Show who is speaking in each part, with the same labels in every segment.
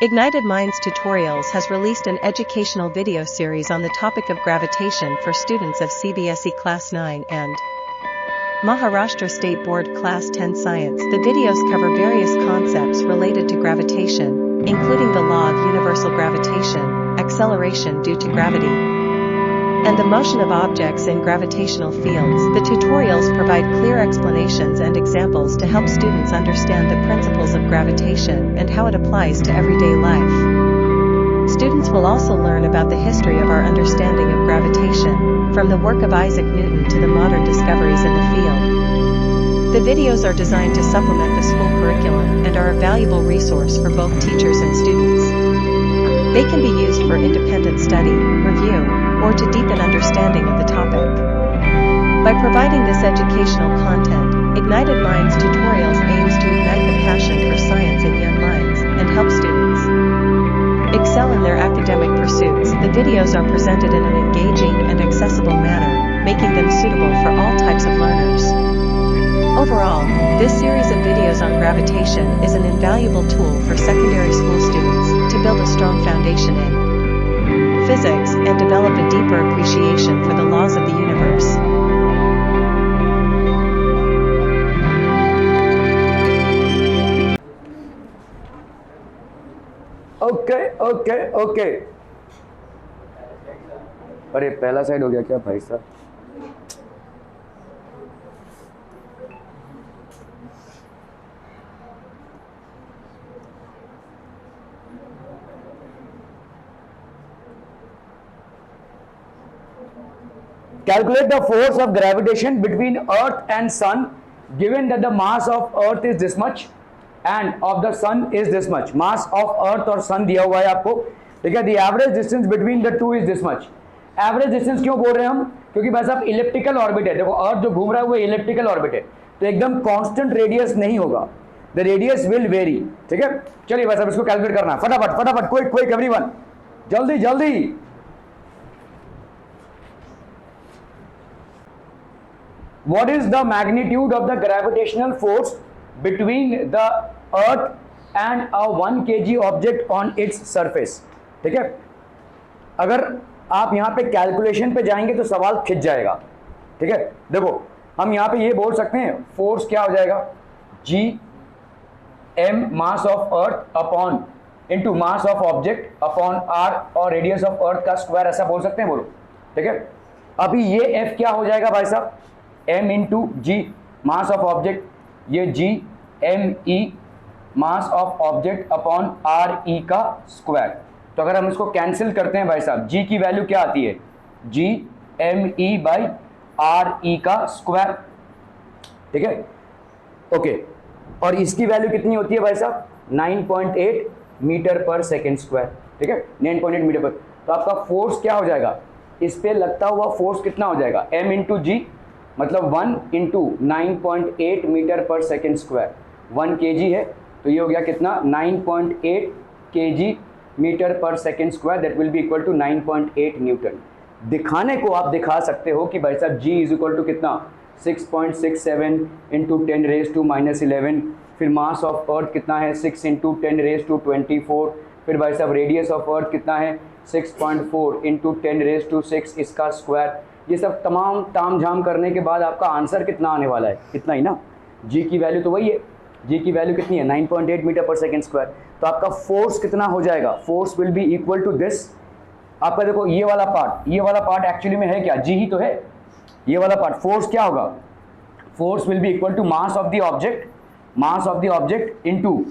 Speaker 1: Ignited Minds Tutorials has released an educational video series on the topic of gravitation for students of CBSE Class 9 and Maharashtra State Board Class 10 Science. The videos cover various concepts related to gravitation, including the law of universal gravitation, acceleration due to gravity, and the motion of objects in gravitational fields. The tutorials provide clear explanations and examples to help students understand the principles of gravitation and how it applies to everyday life. Students will also learn about the history of our understanding of gravitation, from the work of Isaac Newton to the modern discoveries in the field. The videos are designed to supplement the school curriculum and are a valuable resource for both teachers and students. They can be used for independent study, review, or to deepen understanding of the topic. By providing this educational content, Ignited Minds Tutorials aims to ignite the passion for science in young minds and help students excel in their academic pursuits. The videos are presented in an engaging and accessible manner, making them suitable for all types of learners. Overall, this series of videos on gravitation is an invaluable tool for secondary school students to build a strong foundation in physics and develop a deeper appreciation for the laws of the universe.
Speaker 2: Okay. अरे पहला side हो गया क्या भाई साहब? Calculate the force of gravitation between Earth and Sun, given that the mass of Earth is this much and of the Sun is this much. Mass of Earth और Sun दिया हुआ है आपको, ठीक है? The average distance between the two is this much. Average distance क्यों बोल रहे हैं हम? क्योंकि भाई साहब इलेप्टिकल ऑर्बिट है. देखो अर्थ जो घूम रहा है वो इलेप्टिकल ऑर्बिट है, तो एकदम कांस्टेंट रेडियस नहीं होगा. The radius will very. ठीक है, चलिए भाई साहब इसको कैलकुलेट करना है. फटाफट क्विक एवरीवन, जल्दी. What is the magnitude of the gravitational force between the earth and a 1 kg object on its surface? ठीक है, अगर आप यहाँ पे कैलकुलेशन पे जाएंगे तो सवाल खिंच जाएगा. ठीक है, देखो हम यहाँ पे ये बोल सकते हैं फोर्स क्या हो जाएगा, G m mass of earth upon into mass of object upon r और रेडियस ऑफ अर्थ का स्क्वायर, ऐसा बोल सकते हैं, बोलो. ठीक है, अभी ये f क्या हो जाएगा भाई साहब, m into G mass of object, ये g m e mass of object upon r e का स्क्वायर. तो अगर हम इसको कैंसिल करते हैं भाई साहब, g की वैल्यू क्या आती है, g m e by r e का स्क्वायर. ठीक है, ओके. और इसकी वैल्यू कितनी होती है भाई साहब, 9.8 मीटर पर सेकेंड स्क्वायर. ठीक है, 9.8 मीटर पर. तो आपका फोर्स क्या हो जाएगा, इस पे लगता हुआ फोर्स कितना हो जाएगा, m इंटू जी मतलब 1 इंटू 9.8 मीटर पर सेकेंड स्क्वायर. 1 kg है तो ये हो गया कितना, 9.8 kg मीटर पर second square. That will be equal to 9.8 newton. दिखाने को आप दिखा सकते हो कि भाई साहब g इज इक्वल टू कितना, 6.67 इंटू 10 रेज टू -11. फिर मास ऑफ अर्थ कितना है, 6 इंटू 10 रेज टू 24. फिर भाई साहब रेडियस ऑफ अर्थ कितना है, 6.4 इंटू 10 रेज टू 6 इसका स्क्वायर. ये सब तमाम ताम झाम करने के बाद आपका आंसर कितना आने वाला है, इतना ही ना. g की वैल्यू तो वही है, g की वैल्यू कितनी है, 9.8 मीटर पर सेकेंड स्क्वायर. तो आपका फोर्स कितना हो जाएगा, force will be equal to this. आपका देखो ये वाला पार्ट एक्चुअली में है क्या, g ही तो है. ये वाला पार्ट फोर्स क्या होगा, force will be equal to mass of the object into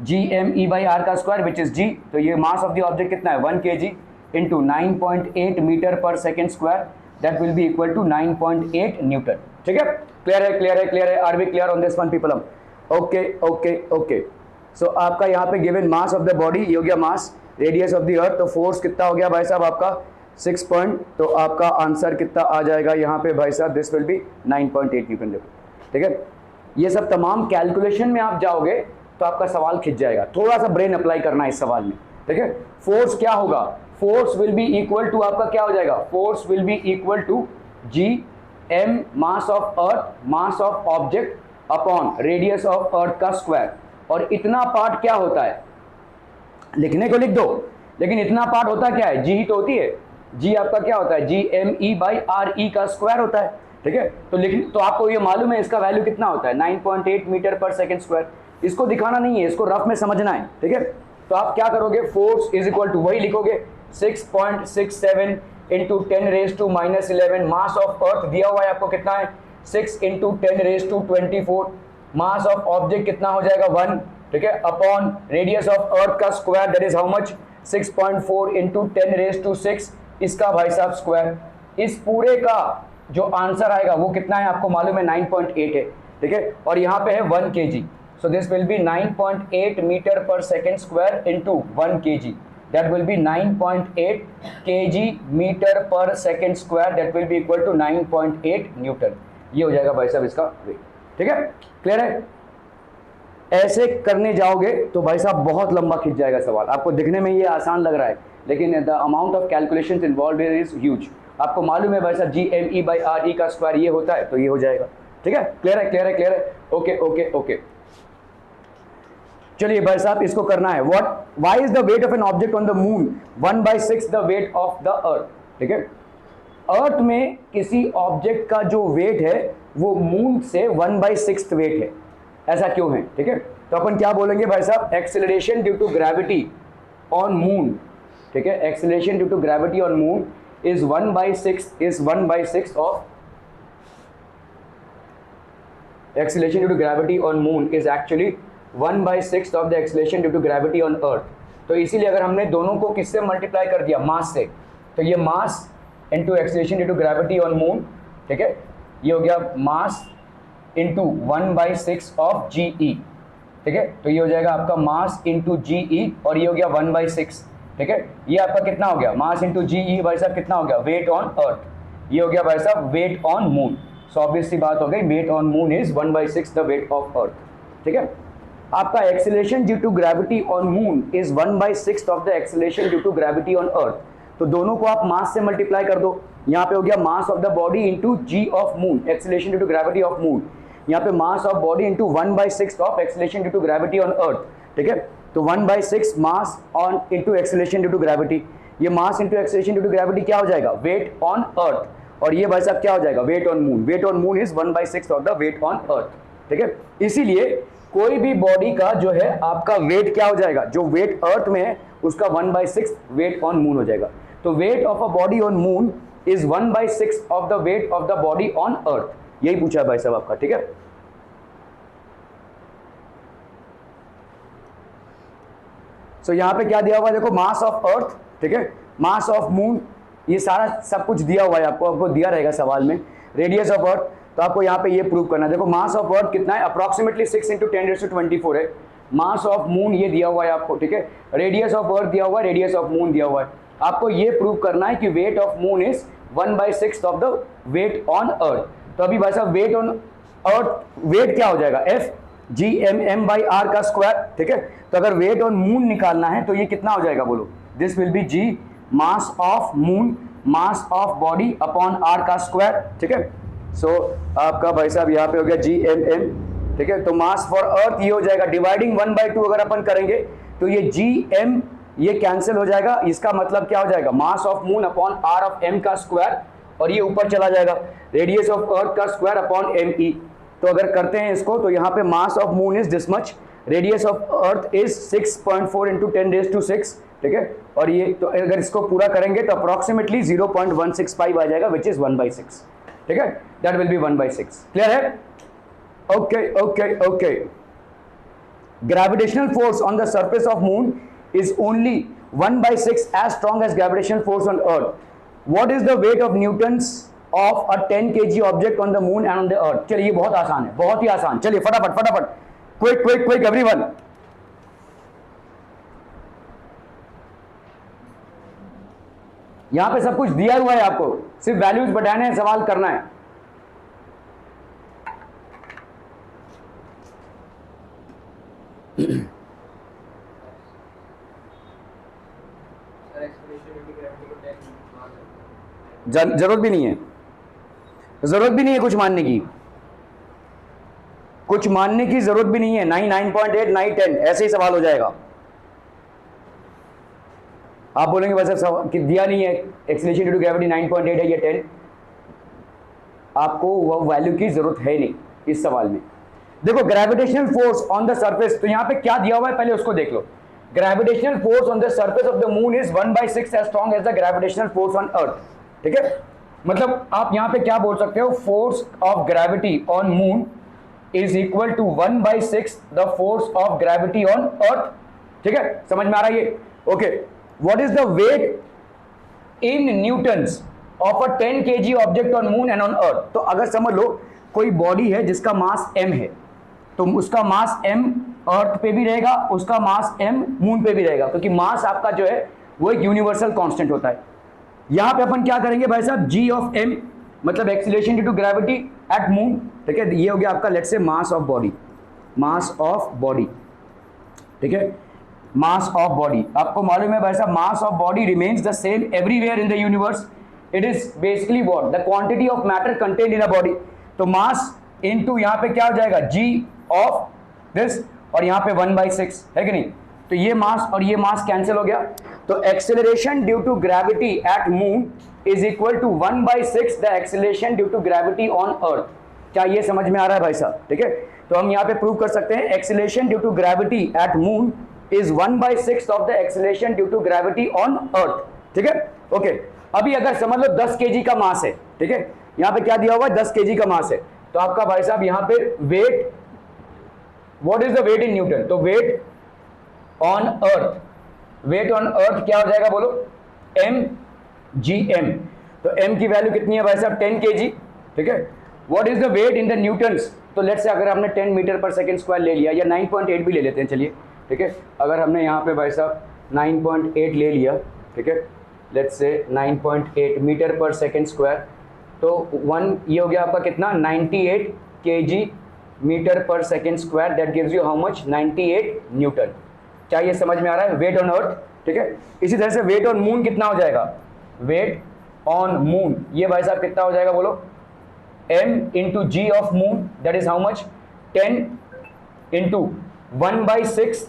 Speaker 2: G M E by R का स्क्वायर विच इज g. तो ये मास ऑफ द ऑब्जेक्ट कितना है, 1 kg इंटू 9.8 मीटर पर second square. That will be equal to 9.8 newton. ठीक है, clear है. Are we clear on this one people? Okay. So आपका यहाँ पे given mass of the body, ये हो गया mass, radius of the earth. तो फोर्स कितना हो गया भाई साहब आपका 6 पॉइंट. तो आपका आंसर कितना आ जाएगा यहाँ पे भाई साहब, दिस विल बी 9.8 न्यूटन. देखो ठीक है, ये सब तमाम कैलकुलेशन में आप जाओगे तो आपका सवाल खिंच जाएगा. थोड़ा सा ब्रेन अप्लाई करना है इस सवाल में. ठीक है, फोर्स क्या होगा, force will be equal to आपका क्या हो जाएगा, force will be equal to G M mass of earth, mass of object upon radius of earth का स्क्वायर. और इतना पार्ट क्या होता है, लिखने को लिख दो, लेकिन इतना पार्ट होता क्या है, जी ही तो होती है। जी आपका क्या होता है, G M E by R E का स्क्वायर होता है, ठीक है। तो लिख, तो आपको ये मालूम है इसका वैल्यू कितना होता है, 9.8 मीटर पर सेकेंड स्क्वायर। इसको दिखाना नहीं है, इसको रफ में समझना है, ठीक है। तो आप क्या करोगे, फोर्स इज इक्वल टू वही लिखोगे 6.67 इंटू 10⁻⁻11। मास ऑफ अर्थ दिया हुआ है आपको कितना है, 6 इंटू 10⁻24। मास ऑफ ऑब्जेक्ट कितना हो जाएगा 1, ठीक है, अपॉन रेडियस ऑफ अर्थ का square, that is how much 6.4 into 10⁻6 इसका भाई साहब स्क्वायर। इस पूरे का जो आंसर आएगा वो कितना है आपको मालूम है, 9.8 है, ठीक है। और यहाँ पे है 1 kg, so this will be 9.8 metre पर second square into 1 kg, that will be 9.8 kg metre पर second square, that will be equal to 9.8 newton. ये हो जाएगा भाई साहब इसका वेट, ठीक है, क्लियर है। ऐसे करने जाओगे तो भाई साहब बहुत लंबा खिंच जाएगा सवाल। आपको दिखने में ये आसान लग रहा है, लेकिन the amount of calculations involved is huge. आपको मालूम है भाई साहब G M E by R E का स्क्वायर ये होता है, तो ये हो जाएगा, ठीक है, क्लियर है, क्लियर है, क्लियर है, ओके ओके ओके। चलिए भाई साहब इसको करना है, what why is the weight of an object on the moon 1/6 the weight of the अर्थ, ठीक है। अर्थ में किसी ऑब्जेक्ट का जो वेट है वो मून से 1/6 वेट है, ऐसा क्यों है, ठीक है। तो अपन क्या बोलेंगे भाई साहब, acceleration due to gravity on moon, ठीक है, acceleration due to gravity on moon is 1/6 of acceleration due to gravity on moon is actually 1/6 of the acceleration due to gravity on earth। तो इसीलिए अगर हमने दोनों को किससे मल्टीप्लाई कर दिया, मास से, तो ये mass into acceleration due to gravity on moon, ठीक है, ये हो गया मास इंटू 1/6 ऑफ जी ई, ठीक है। तो ये हो जाएगा आपका मास इंटू जी ई, और ये हो गया 1/6, ठीक है। ये आपका कितना हो गया, मास इंटू जी ई भाई साहब कितना हो गया, वेट ऑन अर्थ। ये हो गया भाई साहब weight on moon. So obvious सी बात हो गई, weight on moon is 1/6 the weight of earth, ठीक है। आपका acceleration due to gravity on moon is 1/6 of the acceleration due to gravity on earth. तो दोनों को आप मास से मल्टीप्लाई कर दो। यहाँ पे हो गया mass of the body into G of moon, acceleration due to gravity of moon. यहाँ पे mass of body into 1/6 of acceleration due to gravity on earth, ठीक है। तो 1/6 mass on into acceleration due to gravity, ये mass into acceleration due to gravity क्या हो जाएगा, weight on अर्थ, और ये भाई साहब क्या हो जाएगा, weight on moon. Weight on moon is 1/6 of the weight on earth, ठीक है। इसीलिए कोई भी बॉडी का जो है आपका वेट क्या हो जाएगा, जो वेट अर्थ में है उसका 1/6 वेट ऑन मून हो जाएगा। तो weight of a body on moon is 1/6 of the weight of the body on earth, यही पूछा है भाई साहब आपका, ठीक है। तो यहाँ पे क्या दिया हुआ है, देखो मास ऑफ अर्थ, ठीक है, मास ऑफ मून, ये सारा सब कुछ दिया हुआ है आपको दिया रहेगा सवाल में। रेडियस ऑफ अर्थ, तो आपको यहाँ पे ये प्रूव करना है। देखो मास ऑफ अर्थ कितना है, अप्रॉक्सीमेटली 6 इंटू 10⁻24 है। मास ऑफ मून ये दिया हुआ है आपको, ठीक है। रेडियस ऑफ अर्थ दिया हुआ है, रेडियस ऑफ मून दिया हुआ है। आपको ये प्रूव करना है कि weight of moon is 1/6 of the weight on earth. तो अभी भाई साहब वेट ऑन अर्थ, वेट क्या हो जाएगा, F G M M by R का स्क्वायर, ठीक है। तो अगर वेट ऑन मून निकालना है तो ये कितना हो जाएगा बोलो, this will be G mass of moon mass of body upon R का स्क्वायर, ठीक है। सो आपका भाई साहब यहाँ पे हो गया जी एम एम, ठीक है। तो मास फॉर अर्थ ये हो जाएगा डिवाइडिंग 1/2 अगर अपन करेंगे तो ये जी एम ये कैंसिल हो जाएगा। इसका मतलब क्या हो जाएगा, mass of moon upon R of M का स्क्वायर, और ये ऊपर चला जाएगा रेडियस ऑफ अर्थ का स्क्वायर अपॉन एम ई। तो अगर करते हैं इसको तो यहाँ पे mass of moon is this much, radius of earth is 6.4 into 10⁻6, ठीक है। और ये तो अगर इसको पूरा करेंगे तो अप्रॉक्सीमेटली 0.165 आ जाएगा, विच इज 1/6, ठीक है। दैट विल बी 1/6, क्लियर है, okay okay okay. Gravitational force on the surface of moon is only 1/6 as strong as gravitational force on earth. What is the weight of newtons of a 10 kg object on the moon and on the earth? चलिए ये बहुत आसान है, बहुत ही आसान। चलिए फटाफट फटाफट, क्विक क्विक क्विक एवरीवन। यहां पे सब कुछ दिया हुआ है आपको, सिर्फ वैल्यूज बढ़ाने हैं, सवाल करना है। जरूरत भी नहीं है, जरूरत भी नहीं है कुछ मानने की, कुछ मानने की जरूरत भी नहीं है। 9.8 9 10 ऐसे ही सवाल हो जाएगा। आप बोलेंगे बस अब कि दिया नहीं है, एक्सीलरेशन ड्यू टू ग्रेविटी 9.8 है या 10, आपको वो वैल्यू की जरूरत है नहीं इस सवाल में। देखो gravitational force on the surface, तो यहाँ पे क्या दिया हुआ है पहले उसको देख लो। Gravitational force on the surface of the moon is 1/6 as strong as the gravitational force on earth. ठीक है, मतलब आप यहाँ पे क्या बोल सकते हो, force of gravity on moon is equal to 1/6 the force of gravity on earth. ठीक है, समझ में आ रहा है ये? Okay, what is the weight in newtons of a 10 kg object on moon and on earth. तो अगर समझ लो कोई बॉडी है जिसका मास m है, तो उसका मास m अर्थ पे भी रहेगा, उसका मास m मून पे भी रहेगा, क्योंकि मास आपका जो है वो एक यूनिवर्सल कांस्टेंट होता है। यहां पे अपन क्या करेंगे भाई साहब, g ऑफ m मतलब acceleration due to gravity at moon. ठीक है, ये हो गया आपका let's say mass of body, mass of body. ठीक है, मास ऑफ बॉडी, आपको मालूम है भाई साहब मास of body remains the same everywhere in the universe. It is basically what, the quantity of matter contained in a body. तो mass into यहाँ पे क्या हो जाएगा, g ऑफ दिस, और यहाँ पे 1/6 है कि नहीं, तो ये मास और ये मास कैंसिल हो गया। तो acceleration due to gravity at moon is equal to 1/6 the acceleration due to gravity on earth. क्या ये समझ में आ रहा है भाई साहब? ठीक है, तो हम यहाँ पे प्रूव कर सकते हैं acceleration due to gravity at moon is 1/6 of the acceleration due to gravity on earth. ठीक है, ओके। अभी अगर समझ लो 10 kg का मास है, ठीक है, यहाँ पे क्या दिया हुआ है, 10 kg का मास है, तो आपका भाई साहब यहाँ पे weight, what is the weight in newton, तो weight on earth, weight on earth क्या हो जाएगा बोलो, mgm। तो m की वैल्यू कितनी है भाई साहब, 10 kg। ठीक है, what is the weight in the newtons, तो लेट्स से अगर हमने 10 मीटर पर सेकंड स्क्वायर ले लिया, या 9.8 भी ले लेते हैं, चलिए। ठीक है, अगर हमने यहाँ पे भाई साहब 9.8 ले लिया, ठीक है, लेट्स से 9.8 मीटर पर सेकंड स्क्वायर, तो 1 ये हो गया आपका कितना, 98 kg मीटर पर second square, that gives you how much, 98 Newton. क्या ये समझ में आ रहा है, वेट ऑन अर्थ। ठीक है, इसी तरह से वेट ऑन मून कितना हो जाएगा, वेट ऑन मून ये भाई साहब कितना हो जाएगा बोलो, m into G of moon, that is how much, 10 into 1/6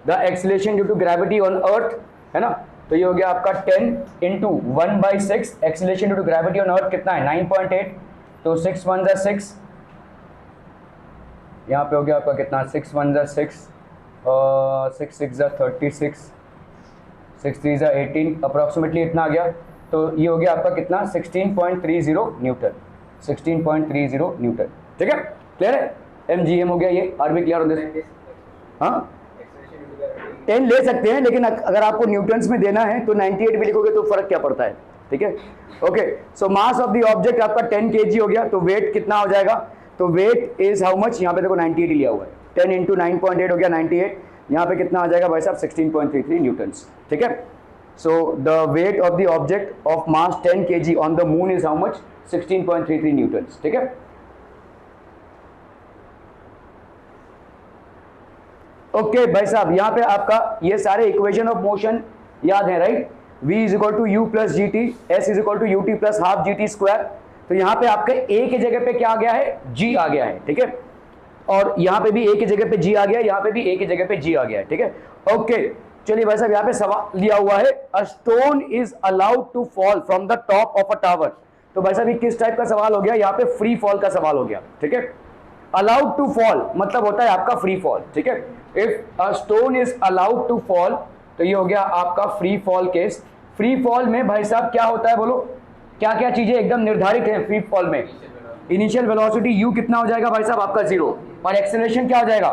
Speaker 2: the acceleration due to gravity on earth, है ना। तो ये हो गया आपका 10 into 1/6 acceleration due to gravity on earth कितना है, 9.8, तो 6 1 जा 6, यहाँ पे हो गया आपका कितना, 6 1 जा 6, 6 6 जा 36, 6 3 जा 18, अप्रॉक्सीमेटली इतना आ गया। तो ये हो गया आपका कितना, 16.30 न्यूटन, 16.30 न्यूटन। ठीक है, क्लियर है, mgm हो गया ये। आर बी क्लियर हो दिस? हाँ, 10 ले सकते हैं, लेकिन अगर आपको न्यूटन्स में देना है तो 98 भी लिखोगे तो फर्क क्या पड़ता है। ठीक है, okay. So mass of the object आपका 10 kg हो गया, तो वेट कितना हो जाएगा, तो वेट इज हाउ मच, यहाँ पे देखो 98 लिया हुआ है, 10 इंटू 9.8 हो गया 98, यहाँ पे कितना आ जाएगा भाई साहब, 16.33 न्यूटन्स। ठीक है, so the weight of the object of mass 10 kg on the moon is how much, 16.33 Newton's. ठीक है, ओके भाई साहब, यहाँ पे आपका ये सारे इक्वेशन ऑफ मोशन याद है, right. v is equal to you plus ji T, S is equal to U T plus half G T square. तो यहाँ पे आपके a की जगह पे क्या आ गया है, g आ गया है। ठीक है, और यहाँ पे भी a की जगह पे g आ गया है, यहाँ पे भी a की जगह पे g आ गया है। ठीक है, ओके। चलिए भाई साहब, यहाँ पे सवाल लिया हुआ है, a stone is allowed to fall from the top of a tower. तो भाई साहब ये किस टाइप का सवाल हो गया, यहाँ पे फ्री फॉल का सवाल हो गया। ठीक है, अलाउड टू फॉल मतलब होता है आपका फ्री फॉल। ठीक है, if a stone is allowed to fall, तो ये हो गया आपका free fall case. Free fall में भाई साहब क्या होता है बोलो, क्या क्या चीजें एकदम निर्धारित है फ्री फॉल में। इनिशियल वेलोसिटी u कितना हो जाएगा भाई साहब आपका 0, और एक्सेलरेशन क्या हो जाएगा,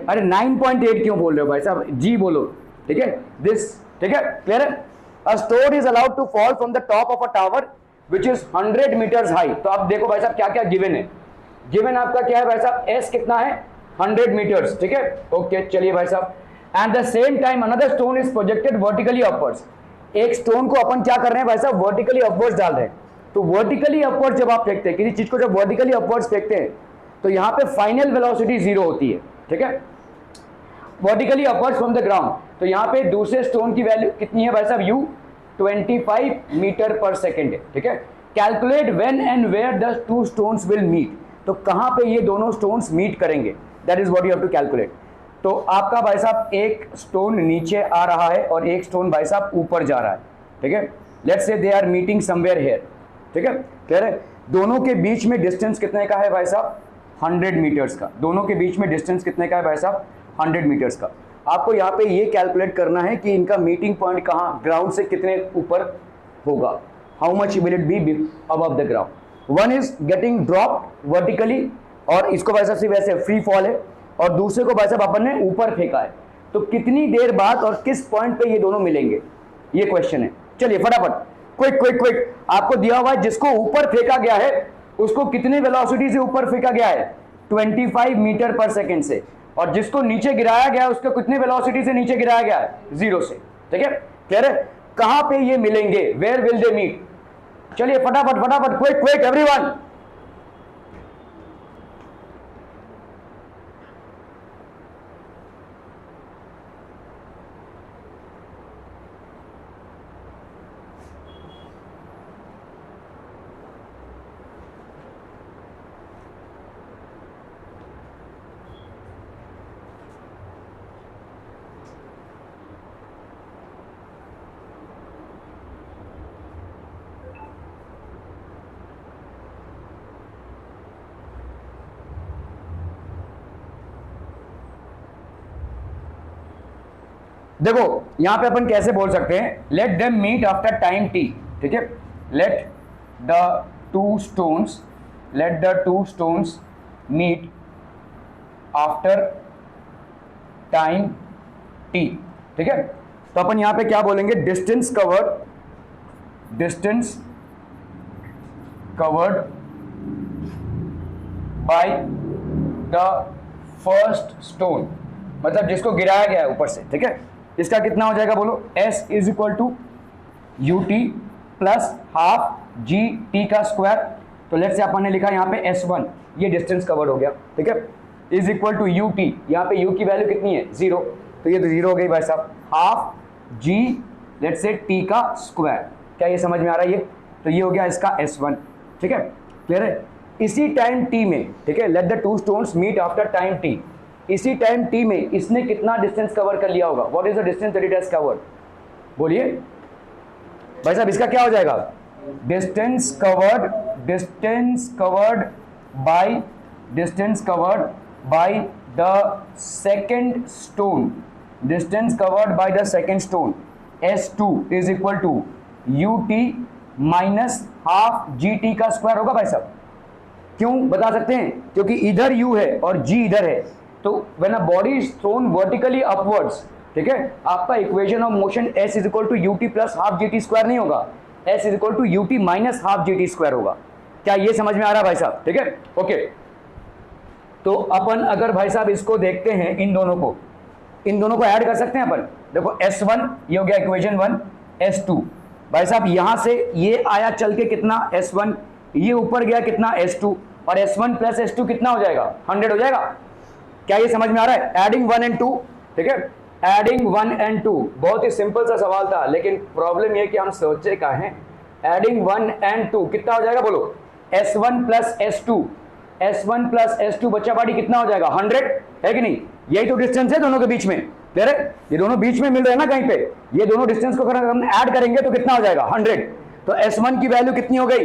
Speaker 2: अरे 9.8 क्यों बोल रहे हो भाई साहब, g बोलो। ठीक है, दिस, ठीक है, क्लियर है। A stone is allowed to fall from the top of a tower which is 100 metres high. तो आप देखो भाई साहब क्या क्या गिवन है, गिवन आपका क्या है भाई साहब, s कितना है, 100 मीटर्स। ठीक है, ओके। चलिए भाई साहब, at the same time another stone is projected vertically upwards. एक स्टोन को अपन क्या कर रहे हैं भाई साहब, वर्टिकली अपवर्ड्स डाल रहे हैं। तो वर्टिकली अपवर्ड्स जब आप फेंकते हैं किसी चीज को, जब वर्टिकली अपवर्ड्स फेंकते हैं तो यहाँ पे फाइनल वेलोसिटी 0 होती है। ठीक है, vertically upwards from the ground. तो यहाँ पे दूसरे स्टोन की वैल्यू कितनी है भाई साहब, u 25 मीटर पर सेकेंड है। ठीक है, calculate when and where the two stones will meet. तो कहाँ पे ये दोनों स्टोन्स मीट करेंगे, that is what you have to calculate. तो आपका भाई साहब एक स्टोन नीचे आ रहा है और एक स्टोन भाई साहब ऊपर जा रहा है, ठीक है। Let's say they are meeting somewhere here, ठीक है। क्लियर है? दोनों के बीच में डिस्टेंस कितने का है भाई साहब? 100 मीटर्स का। दोनों के बीच में डिस्टेंस कितने का है भाई साहब? 100 मीटर्स का। आपको यहाँ पे ये कैलकुलेट करना है कि इनका मीटिंग पॉइंट कहाँ, ग्राउंड से कितने ऊपर होगा, how much will it be above the ground. One is getting dropped vertically, और इसको भाई साहब सिर्फ ऐसे फ्री फॉल है, और दूसरे को भाई साहब अपन ने ऊपर फेंका है। तो कितनी देर बाद और किस पॉइंट पे ये दोनों मिलेंगे, ये क्वेश्चन है। चलिए फटाफट, क्विक क्विक क्विक, आपको दिया हुआ है जिसको ऊपर फेंका गया है उसको कितने वेलोसिटी से ऊपर फेंका गया है? 25 मीटर पर सेकेंड से। और जिसको नीचे गिराया गया है उसको कितने वेलोसिटी से नीचे गिराया गया है? 0 से, ठीक है। क्लियर है? कहां पे ये मिलेंगे, वेयर विल दे मीट? चलिए फटाफट फटाफट, क्विक क्विक एवरीवन। देखो यहां पे अपन कैसे बोल सकते हैं, let them meet after time T, ठीक है। Let the two stones meet after time T, ठीक है। तो अपन यहां पे क्या बोलेंगे, distance covered by the first stone, मतलब जिसको गिराया गया है ऊपर से, ठीक है। इसका कितना हो जाएगा बोलो? S is equal to U T plus half G T का स्क्वायर। तो लेट्स से अपन ने लिखा यहाँ पे S1, ये डिस्टेंस कवर हो गया, ठीक है, is equal to you T. यहाँ पे u की वैल्यू कितनी है? 0, तो ये तो 0 हो गई भाई साहब, half G let's say T का स्क्वायर। क्या ये समझ में आ रहा है ये? तो ये हो गया इसका S1, ठीक है। क्लियर है? इसी टाइम टी में, ठीक है, let the two stones meet after time T, इसी टाइम टी में इसने कितना डिस्टेंस कवर कर लिया होगा? What is the distance that it has covered? बोलिए भाई साहब, इसका क्या हो जाएगा? Distance covered by the second stone, distance covered by the second stone, S2 is equal to U T minus half G T का स्क्वायर होगा भाई साहब। क्यों बता सकते हैं? क्योंकि इधर u है और g इधर है, तो when a body is thrown vertically upwards, ठीक है, आपका equation of motion s is equal to U T plus half G T square नहीं होगा, s is equal to U T minus half G T square होगा। क्या ये समझ में आ रहा है भाई साहब? ठीक है, ओके। तो अपन अगर भाई साहब इसको देखते हैं, इन दोनों को ऐड कर सकते हैं अपन। देखो S1 ये हो गया इक्वेशन 1, S2 भाई साहब यहां से ये आया चल के कितना? S1, ये ऊपर गया कितना? S2, और S1 प्लस S2 कितना हो जाएगा? 100 हो जाएगा। क्या ये समझ में आ रहा है? एडिंग 1 and 2, ठीक है, एडिंग 1 and 2 बहुत ही सिंपल सा सवाल था, लेकिन प्रॉब्लम ये कि हम सोचे का है। एडिंग 1 and 2 कितना हो जाएगा बोलो? S1 प्लस S2 बच्चा बाड़ी कितना हो जाएगा? 100 है कि नहीं? यही तो डिस्टेंस है दोनों के बीच में। क्लियर है? ये दोनों बीच में मिल रहे हैं ना कहीं पे, ये दोनों डिस्टेंस को अगर हम ऐड करेंगे तो कितना हो जाएगा? 100। तो S1 की वैल्यू कितनी हो गई?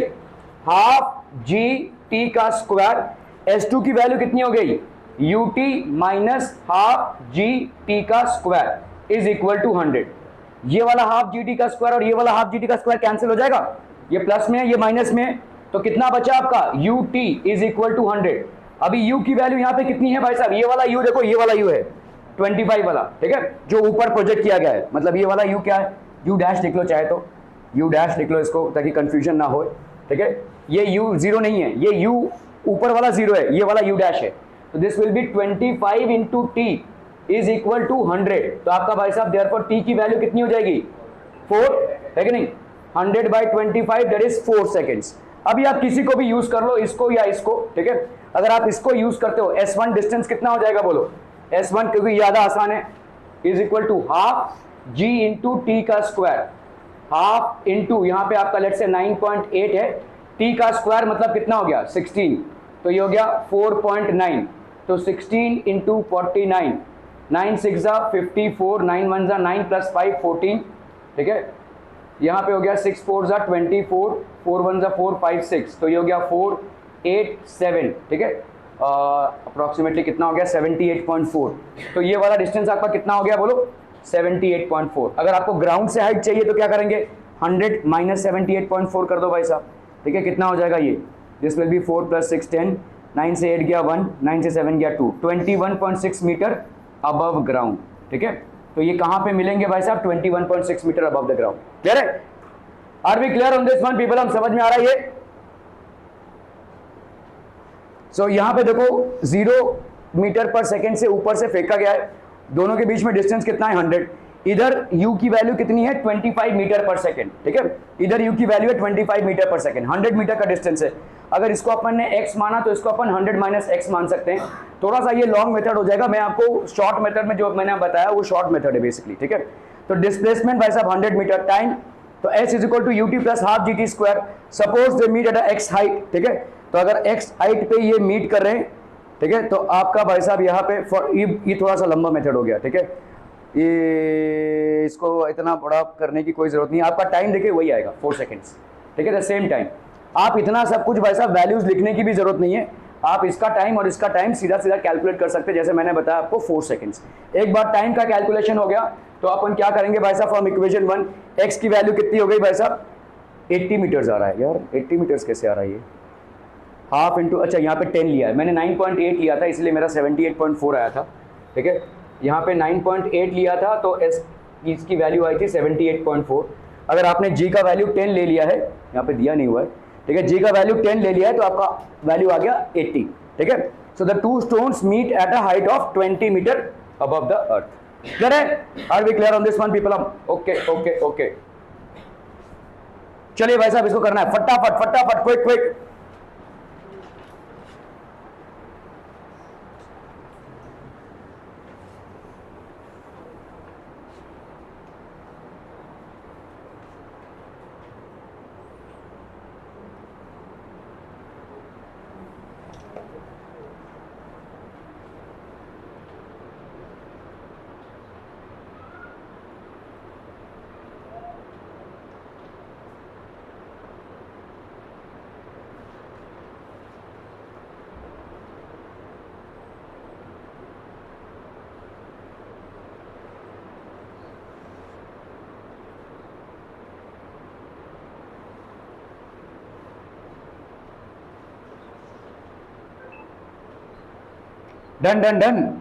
Speaker 2: हाफ जी टी का स्क्वायर। S2 की वैल्यू कितनी हो गई? U T minus half G T का स्क्वायर इज इक्वल टू 100। ये वाला हाफ जी टी का स्क्वायर और ये वाला हाफ जी टी का स्क्वायर कैंसिल हो जाएगा, ये प्लस में है ये माइनस में है, तो कितना बचा आपका? U T is equal to 100। अभी यू की वैल्यू यहाँ पे कितनी है भाई साहब? ये वाला यू देखो, ये वाला यू है 25 वाला, ठीक है, जो ऊपर प्रोजेक्ट किया गया है। मतलब ये वाला यू क्या है? यू डैश लिख लो, चाहे तो यू डैश लिख लो इसको, ताकि कंफ्यूजन ना हो, ठीक है। ये यू 0 नहीं है, ये यू ऊपर वाला 0 है, ये वाला यू डैश है। तो this will be 25 into t is equal to 100। तो आपका भाई साहब देयरफॉर टी की वैल्यू कितनी हो जाएगी? 4, है कि नहीं? 100 बाई 25 दैट इज 4 सेकेंड्स। अभी आप किसी को भी यूज कर लो, इसको या इसको, ठीक है। अगर आप इसको यूज करते हो, S1 डिस्टेंस कितना हो जाएगा बोलो? S1 क्योंकि ज्यादा आसान है, is equal to half g into t का स्क्वायर, हाफ इंटू यहाँ पे आपका लेट से 9.8 है, टी का स्क्वायर मतलब कितना हो गया? 16, तो ये हो गया 4.9। तो 16 इंटू 49 9 6 54, 9 1 9 प्लस 5 14, ठीक है। यहाँ पे हो गया 6 4 24, 4 1 4 5 6, तो ये हो गया 4 8 7, ठीक है। अप्रॉक्सीमेटली कितना हो गया 78.4। तो ये वाला डिस्टेंस आपका कितना हो गया बोलो 78.4। अगर आपको ग्राउंड से हाइट चाहिए तो क्या करेंगे 100 माइनस 78.4 कर दो भाई साहब, ठीक है। कितना हो जाएगा ये, दिस विल बी 4 + 6 10, 9 से 8 गया 1, 9 से 7 गया 2, 21.6 मीटर अबव ग्राउंड, ठीक है। तो ये कहाँ पे मिलेंगे भाई साहब 21.6 metre above the ground. Clear है? Are we clear on this one people? हम समझ में आ रहा है ये? सो यहाँ पे देखो 0 मीटर पर सेकेंड से ऊपर से फेंका गया है, दोनों के बीच में डिस्टेंस कितना है 100। इधर u की वैल्यू कितनी है 25 मीटर पर सेकेंड, ठीक है। इधर u की वैल्यू है 25 मीटर पर सेकेंड, 100 मीटर का डिस्टेंस है। अगर इसको अपन ने x माना तो इसको अपन 100 माइनस x मान सकते हैं। थोड़ा सा ये लॉन्ग मेथड हो जाएगा, मैं आपको शॉर्ट मेथड में जो मैंने बताया वो शॉर्ट मेथड है बेसिकली, ठीक है। तो डिस्प्लेसमेंट भाई साहब 100 मीटर, टाइम तो s is equal to ut plus half gt square. Suppose they meet at x height, ठीक है। तो अगर x हाइट पे ये मीट कर रहे हैं, ठीक है, तो आपका भाई साहब यहाँ पे ये थोड़ा सा लंबा मेथड हो गया, ठीक है। ये इसको इतना बड़ा करने की कोई जरूरत नहीं, आपका टाइम देखिए वही आएगा 4 सेकेंड्स, ठीक है। द सेम टाइम आप इतना सब कुछ भाई साहब वैल्यूज लिखने की भी जरूरत नहीं है, आप इसका टाइम और इसका टाइम सीधा सीधा कैलकुलेट कर सकते हैं, जैसे मैंने बताया आपको 4 सेकेंड्स। एक बार टाइम का कैलकुलेशन हो गया तो अपन क्या करेंगे भाई साहब, फ्रॉम इक्वेशन 1 x की वैल्यू कितनी हो गई भाई साहब 80 मीटर्स आ रहा है। यार 80 मीटर्स कैसे आ रहा है ये, हाफ इंटू, अच्छा यहाँ पे 10 लिया है मैंने, 9.8 लिया था इसलिए मेरा 78.4 आया था, ठीक है। यहाँ पे 9.8 लिया था तो इसकी वैल्यू आई थी 78.4। अगर आपने g का वैल्यू 10 ले लिया है, यहाँ पे दिया नहीं हुआ है, ठीक है, g का वैल्यू 10 ले लिया है तो आपका वैल्यू आ गया 80, ठीक है। So the two stones meet at a height of 20 metre above the earth. Clear है? Are we clear on this one people? Okay okay okay, चलिए भाई साहब इसको करना है फटाफट फटाफट, quick quick. Done done done.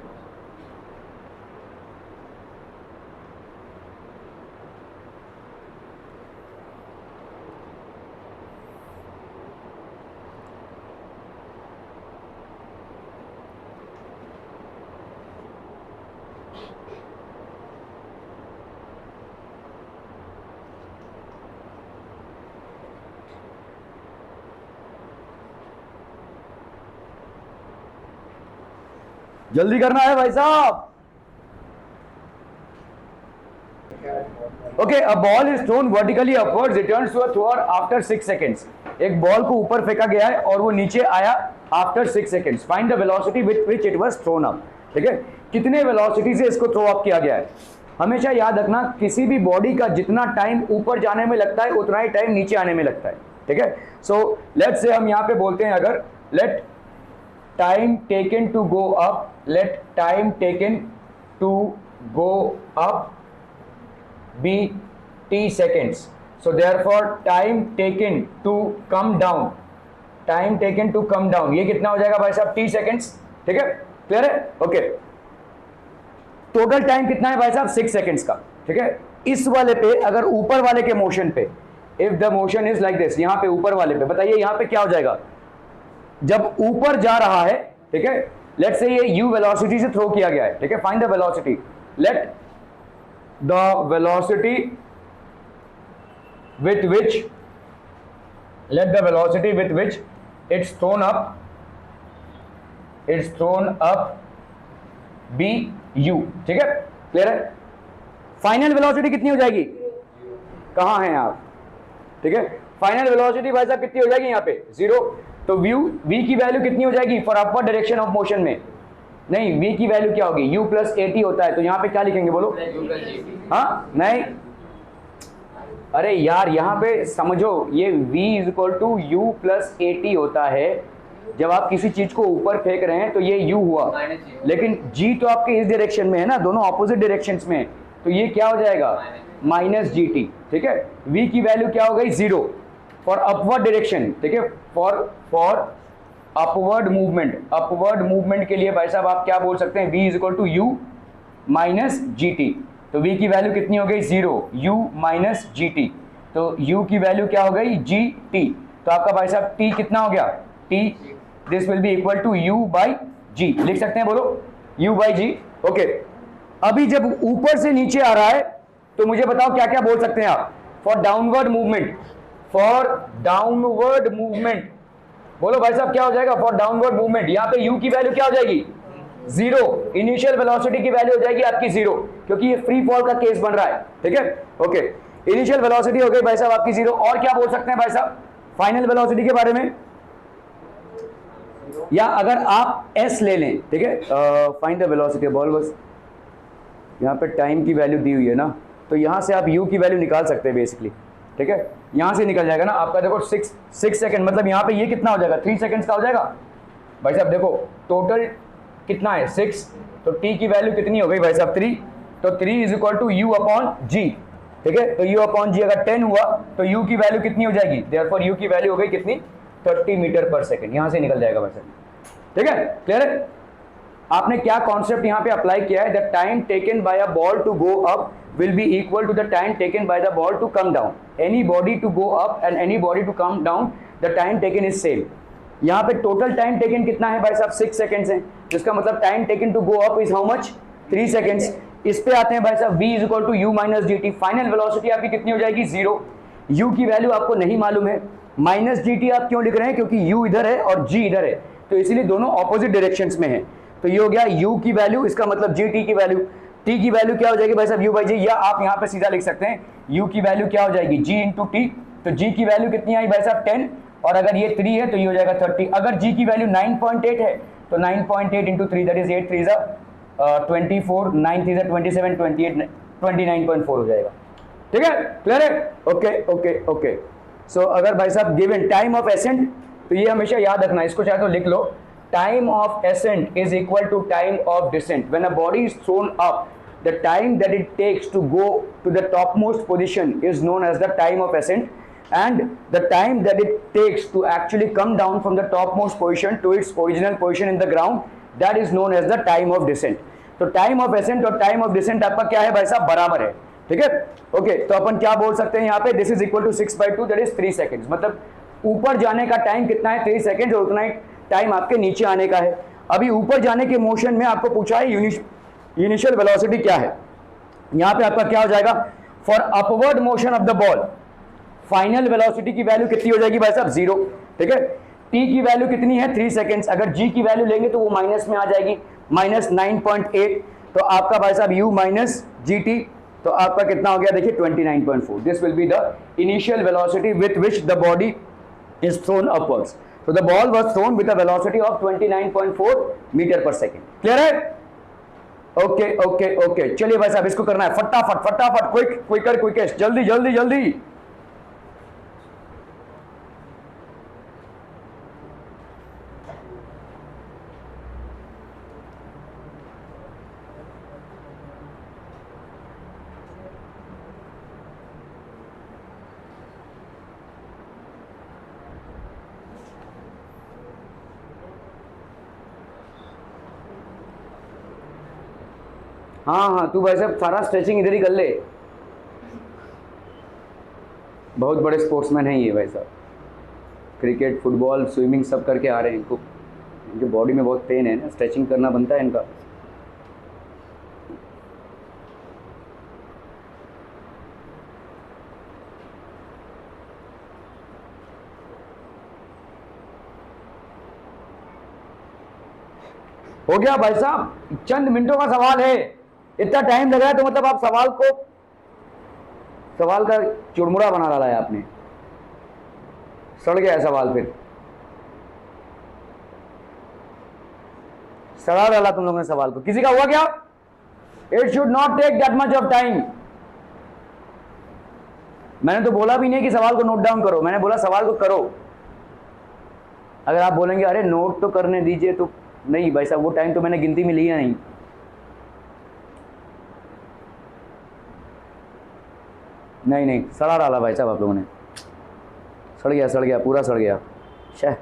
Speaker 2: जल्दी करना है भाई साहब। Okay, a ball is thrown vertically upwards, returns to a thrower after 6 seconds. एक बॉल को ऊपर फेंका गया है और वो नीचे आया after 6 seconds. Find the velocity with which it was thrown up, ठीक है। कितने वेलोसिटी से इसको थ्रो अप किया गया है। हमेशा याद रखना किसी भी बॉडी का जितना टाइम ऊपर जाने में लगता है उतना ही टाइम नीचे आने में लगता है, ठीक है। सो लेट्स से हम यहाँ पे बोलते हैं अगर let time taken to go up, let time taken to go up be t seconds. So therefore time taken to come down, time taken to come down ये कितना हो जाएगा भाई साहब t seconds, ठीक है। क्लियर है? ओके, टोटल टाइम कितना है भाई साहब 6 सेकेंड्स का, ठीक है। इस वाले पे अगर ऊपर वाले के मोशन पे, if the motion is like this, यहाँ पे ऊपर वाले पे बताइए यहाँ पे क्या हो जाएगा जब ऊपर जा रहा है, ठीक है। लेट्स से ये u वेलोसिटी से थ्रो किया गया है, ठीक है। Find the velocity, let the velocity with which, let the velocity with which it's thrown up be u, ठीक है। क्लियर है? फाइनल वेलोसिटी कितनी हो जाएगी, कहां हैं आप, ठीक है। फाइनल वेलोसिटी भाई साहब कितनी हो जाएगी यहाँ पे 0। तो v की वैल्यू कितनी हो जाएगी for upward direction of motion में नहीं, v की वैल्यू क्या होगी, u प्लस ए टी होता है, तो यहाँ पे क्या लिखेंगे बोलो, हाँ नहीं, अरे यार यहाँ पे समझो, ये v is equal to you plus a t होता है। जब आप किसी चीज को ऊपर फेंक रहे हैं तो ये u हुआ, लेकिन g तो आपके इस डायरेक्शन में है ना, दोनों ऑपोजिट डायरेक्शंस में है, तो ये क्या हो जाएगा, माइनस जी टी। ठीक है, v की वैल्यू क्या हो गई, 0 फॉर अपवर्ड डायरेक्शन। ठीक है, फॉर अपवर्ड मूवमेंट के लिए भाई साहब आप क्या बोल सकते हैं, v is equal to u minus g t. तो v की वैल्यू कितनी हो गई, 0, u माइनस जी टी, तो u की वैल्यू क्या हो गई, जी टी। तो आपका भाई साहब t कितना हो गया, t this will be equal to u by G, लिख सकते हैं बोलो, u बाई जी। ओके, अभी जब ऊपर से नीचे आ रहा है तो मुझे बताओ क्या क्या बोल सकते हैं आप, फॉर डाउनवर्ड मूवमेंट बोलो भाई साहब क्या हो जाएगा, फॉर डाउनवर्ड मूवमेंट। यहाँ पे u की वैल्यू क्या हो जाएगी, 0, इनिशियल वेलोसिटी की वैल्यू हो जाएगी आपकी 0, क्योंकि ये फ्री फॉल का केस बन रहा है। ठीक है, ओके, इनिशियल वेलोसिटी हो गई भाई साहब आपकी 0। और क्या बोल सकते हैं भाई साहब फाइनल वेलोसिटी के बारे में, या अगर आप s ले लें, ठीक है, फाइंड द वेलोसिटी बॉल, बस यहाँ पे टाइम की वैल्यू दी हुई है ना, तो यहाँ से आप u की वैल्यू निकाल सकते हैं बेसिकली। ठीक है, यहाँ से निकल जाएगा ना आपका, देखो 6 सेकंड, मतलब यहाँ पे ये कितना हो जाएगा, 3 सेकंड्स का हो जाएगा भाई साहब। देखो टोटल कितना है 6, तो t की वैल्यू कितनी हो गई भाई साहब 3, तो 3 is equal to u upon G. ठीक है, तो u अपॉन जी अगर 10 हुआ तो u की वैल्यू कितनी हो जाएगी, देयरफॉर u की वैल्यू हो गई कितनी, 30 मीटर पर सेकंड, यहाँ से निकल जाएगा भाई साहब। ठीक है, क्लियर है। आपने क्या कॉन्सेप्ट यहाँ पे अप्लाई किया है, the time taken by a ball to go up will be equal to the time taken by the ball to come down. Any body to go up and any body to come down, the time taken is same. यहाँ पे total time taken कितना है भाई साहब 6 seconds है, जिसका मतलब time taken to go up is how much, 3 seconds. इस पे आते हैं भाई साहब v is equal to u minus g t, final velocity आपकी कितनी हो जाएगी 0, u की वैल्यू आपको नहीं मालूम है, माइनस जी टी आप क्यों लिख रहे हैं, क्योंकि u इधर है और g इधर है, तो इसीलिए दोनों ऑपोजिट डायरेक्शंस में है। तो ये हो गया u की वैल्यू, इसका मतलब जी टी की वैल्यू, t की वैल्यू क्या हो जाएगी भाई साहब u बाई जी, या आप यहाँ पे सीधा लिख सकते हैं u की वैल्यू क्या हो जाएगी g इंटू टी, तो g की वैल्यू कितनी आई भाई साहब 10, और अगर ये 3 है तो ये हो जाएगा 30। अगर g की वैल्यू 9.8 है तो 9.8 इंटू 3 दैट इज 8 3 24, 9 3 27, 28 29.4 हो जाएगा। ठीक है, क्लियर है, ओके ओके ओके। सो अगर भाई साहब गिवन टाइम ऑफ एसेंट, तो ये हमेशा याद रखना, इसको चाहे तो लिख लो, time of ascent is equal to time of descent. When a body is thrown up, the time that it takes to go to the topmost position is known as the time of ascent, and the time that it takes to actually come down from the topmost position to its original position in the ground, that is known as the time of descent. तो time of ascent और time of descent आपका क्या है भाई साहब, बराबर है। ठीक है, ओके, तो अपन क्या बोल सकते हैं यहाँ पे, this is equal to 6/2 that is 3 seconds, मतलब ऊपर जाने का टाइम कितना है 3 सेकंड, और उतना ही टाइम आपके नीचे आने का है। अभी ऊपर जाने के मोशन में आपको पूछा है इनिशियल वेलोसिटी क्या है, यहाँ पे आपका क्या हो जाएगा, for upward motion of the ball final velocity की वैल्यू कितनी हो जाएगी भाई साहब 0। ठीक है, t की वैल्यू कितनी है 3 सेकंड्स, अगर g की वैल्यू लेंगे तो वो माइनस में आ जाएगी, माइनस 9.8, तो आपका भाई साहब u माइनस जी टी, तो आपका कितना हो गया देखिए 29.4। This will be the initial velocity with which the body is throne upwards. So the ball was thrown with a velocity of 29.4 metre पर सेकेंड। क्लियर है, ओके ओके ओके। चलिए भाई साहब इसको करना है फटाफट फटाफट, क्विकर क्विकेस्ट, जल्दी जल्दी जल्दी। हाँ हाँ, तू भाई साहब सारा स्ट्रेचिंग इधर ही कर ले, बहुत बड़े स्पोर्ट्समैन हैं ये भाई साहब, क्रिकेट फुटबॉल स्विमिंग सब करके आ रहे हैं, इनको इनके बॉडी में बहुत पेन है ना, स्ट्रेचिंग करना बनता है इनका। हो गया भाई साहब, चंद मिनटों का सवाल है, इतना टाइम लग रहा है तो मतलब आप सवाल का चुरमुरा बना डाला है आपने, सड़ गया है सवाल, फिर सड़ा डाला तुम लोगों ने सवाल को। किसी का हुआ क्या? It should not take that much of time. मैंने तो बोला भी नहीं कि सवाल को नोट डाउन करो, मैंने बोला सवाल को करो। अगर आप बोलेंगे अरे नोट तो करने दीजिए, तो नहीं भाई साहब, वो टाइम तो मैंने गिनती में लिया नहीं। नहीं नहीं, सड़ा डाला भाई साहब आप लोगों ने। सड़ गया पूरा सड़ गया। शह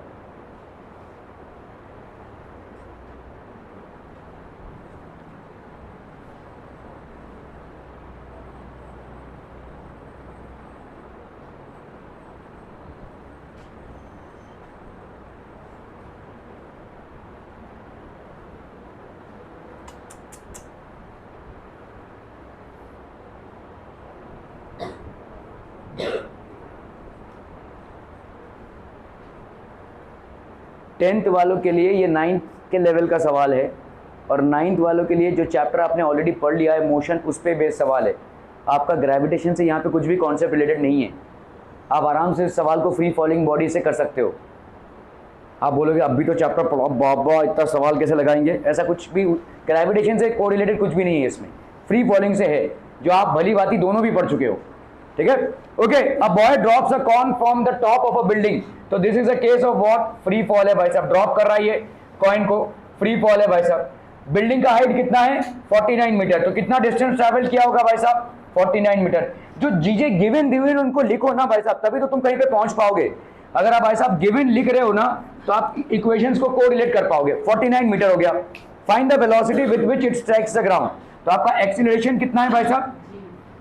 Speaker 2: 10th वालों के लिए ये 9th के लेवल का सवाल है, और 9th वालों के लिए जो चैप्टर आपने ऑलरेडी पढ़ लिया है मोशन, उस पर बेस्ड सवाल है। आपका ग्रेविटेशन से यहाँ पे कुछ भी कॉन्सेप्ट रिलेटेड नहीं है। आप आराम से इस सवाल को फ्री फॉलिंग बॉडी से कर सकते हो। आप बोलोगे अभी तो चैप्टर पढ़ा, बाबा इतना सवाल कैसे लगाएंगे? ऐसा कुछ भी ग्रेविटेशन से कोरिलेटेड कुछ भी नहीं है इसमें, फ्री फॉलिंग से है, जो आप भली भांति दोनों भी पढ़ चुके हो। ठीक है, okay. A boy drops a coin from the top of a building, तो this is a case of what? Free fall है भाई साहब। ड्रॉप कर रहा है ये कॉइन को, फ्री फॉल है भाई साहब। बिल्डिंग का हाइट कितना है? 49 मीटर। तो कितना डिस्टेंस ट्रैवल किया होगा भाई साहब? 49 मीटर। जो चीजें गिवन दिवन उनको लिखो ना भाई साहब, तभी तो तुम कहीं पे पहुंच पाओगे। अगर आप भाई साहब गिवन लिख रहे हो ना, तो आप इक्वेशंस को कोरिलेट कर पाओगे। 49 मीटर हो गया। Find the velocity with which it strikes the ground, तो आपका एक्सीलरेशन कितना है भाई साहब?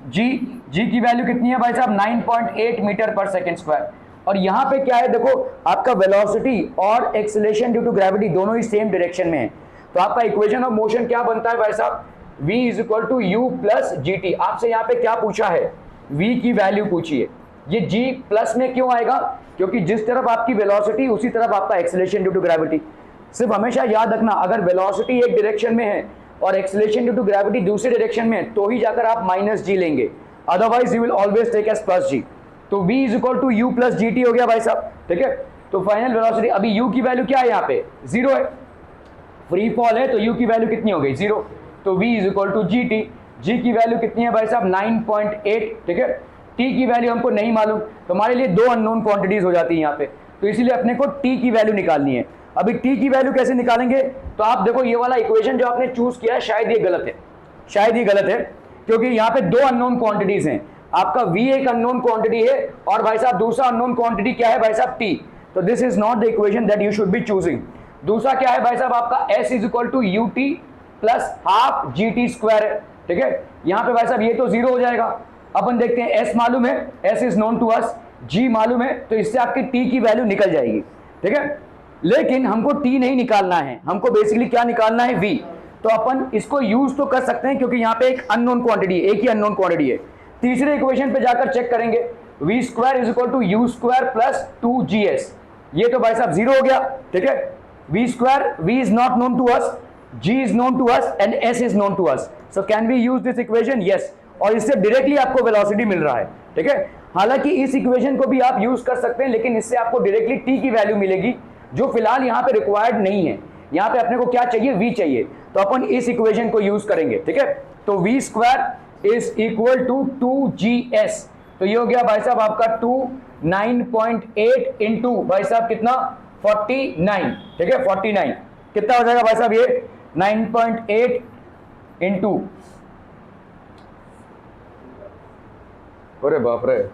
Speaker 2: जी की वैल्यू कितनी है भाई साहब? 9.8 मीटर पर सेकेंड स्क्वायर। और यहाँ पे क्या है देखो, आपका वेलोसिटी और एक्सीलरेशन ड्यू टू ग्रेविटी दोनों ही सेम डायरेक्शन में है। तो आपका इक्वेशन ऑफ मोशन क्या बनता है भाई साहब? v is equal to you plus ji t. आपसे यहाँ पे क्या पूछा है? v की वैल्यू पूछी है। ये g प्लस में क्यों आएगा? क्योंकि जिस तरफ आपकी वेलोसिटी उसी तरफ आपका एक्सीलरेशन ड्यू टू ग्रेविटी। सिर्फ हमेशा याद रखना, अगर वेलोसिटी एक डायरेक्शन में है और एक्सीलरेशन ड्यू टू ग्रेविटी दूसरे डायरेक्शन में है, तो ही जाकर आप माइनस जी लेंगे, otherwise you will always take as plus G. तो v is equal to you plus ji T हो गया भाई साहब। ठीक है, तो फाइनल वेलोसिटी, अभी u की वैल्यू क्या है? यहाँ पे 0 है, फ्री फॉल है, तो u की वैल्यू कितनी हो गई? 0। तो v is equal to G T. G की वैल्यू कितनी है भाई साहब? 9.8। ठीक है, t की वैल्यू हमको नहीं मालूम, तो हमारे लिए दो अननोन क्वांटिटीज हो जाती है यहाँ पे, तो इसीलिए अपने को t की वैल्यू निकालनी है। अभी t की वैल्यू कैसे निकालेंगे? तो आप देखो, ये वाला इक्वेशन जो आपने चूज किया है, शायद ये गलत है, शायद ये गलत है, क्योंकि यहाँ पे दो अननोन क्वांटिटीज हैं। आपका v एक अननोन क्वांटिटी है, और भाई साहब दूसरा अननोन क्वांटिटी क्या है भाई साहब? t। तो this is not the equation that you should be choosing. दूसरा क्या है भाई साहब? आपका s is equal to U T plus half G T square है। ठीक है, यहाँ पे भाई साहब ये तो 0 हो जाएगा। अपन देखते हैं, s मालूम है, s is known to us, g मालूम है, तो इससे आपकी t की वैल्यू निकल जाएगी। ठीक है, लेकिन हमको t नहीं निकालना है, हमको बेसिकली क्या निकालना है? v। तो अपन इसको यूज तो कर सकते हैं, क्योंकि यहाँ पे एक अननोन क्वांटिटी है, एक ही अननोन क्वांटिटी है। तीसरे इक्वेशन पे जाकर चेक करेंगे, v square is equal to u square plus 2gs। ये तो भाई साहब 0 हो गया। ठीक है, v square, v is not known to us, g is known to us and s is known to us, so can we use this equation? Yes. और इससे डायरेक्टली आपको वेलोसिटी मिल रहा है। ठीक है, हालांकि इस इक्वेशन को भी आप यूज कर सकते हैं, लेकिन इससे आपको डायरेक्टली t की वैल्यू मिलेगी, जो फिलहाल यहाँ पे रिक्वायर्ड नहीं है। यहाँ पे अपने को क्या चाहिए? v चाहिए, तो अपन इस इक्वेशन को यूज करेंगे। ठीक है, तो v square is equal to 2gs। तो ये हो गया भाई साहब आपका 9.8 इंटू भाई साहब कितना? 49। ठीक है, 49 कितना हो जाएगा भाई साहब? ये 9.8 इंटू, अरे बाप रे,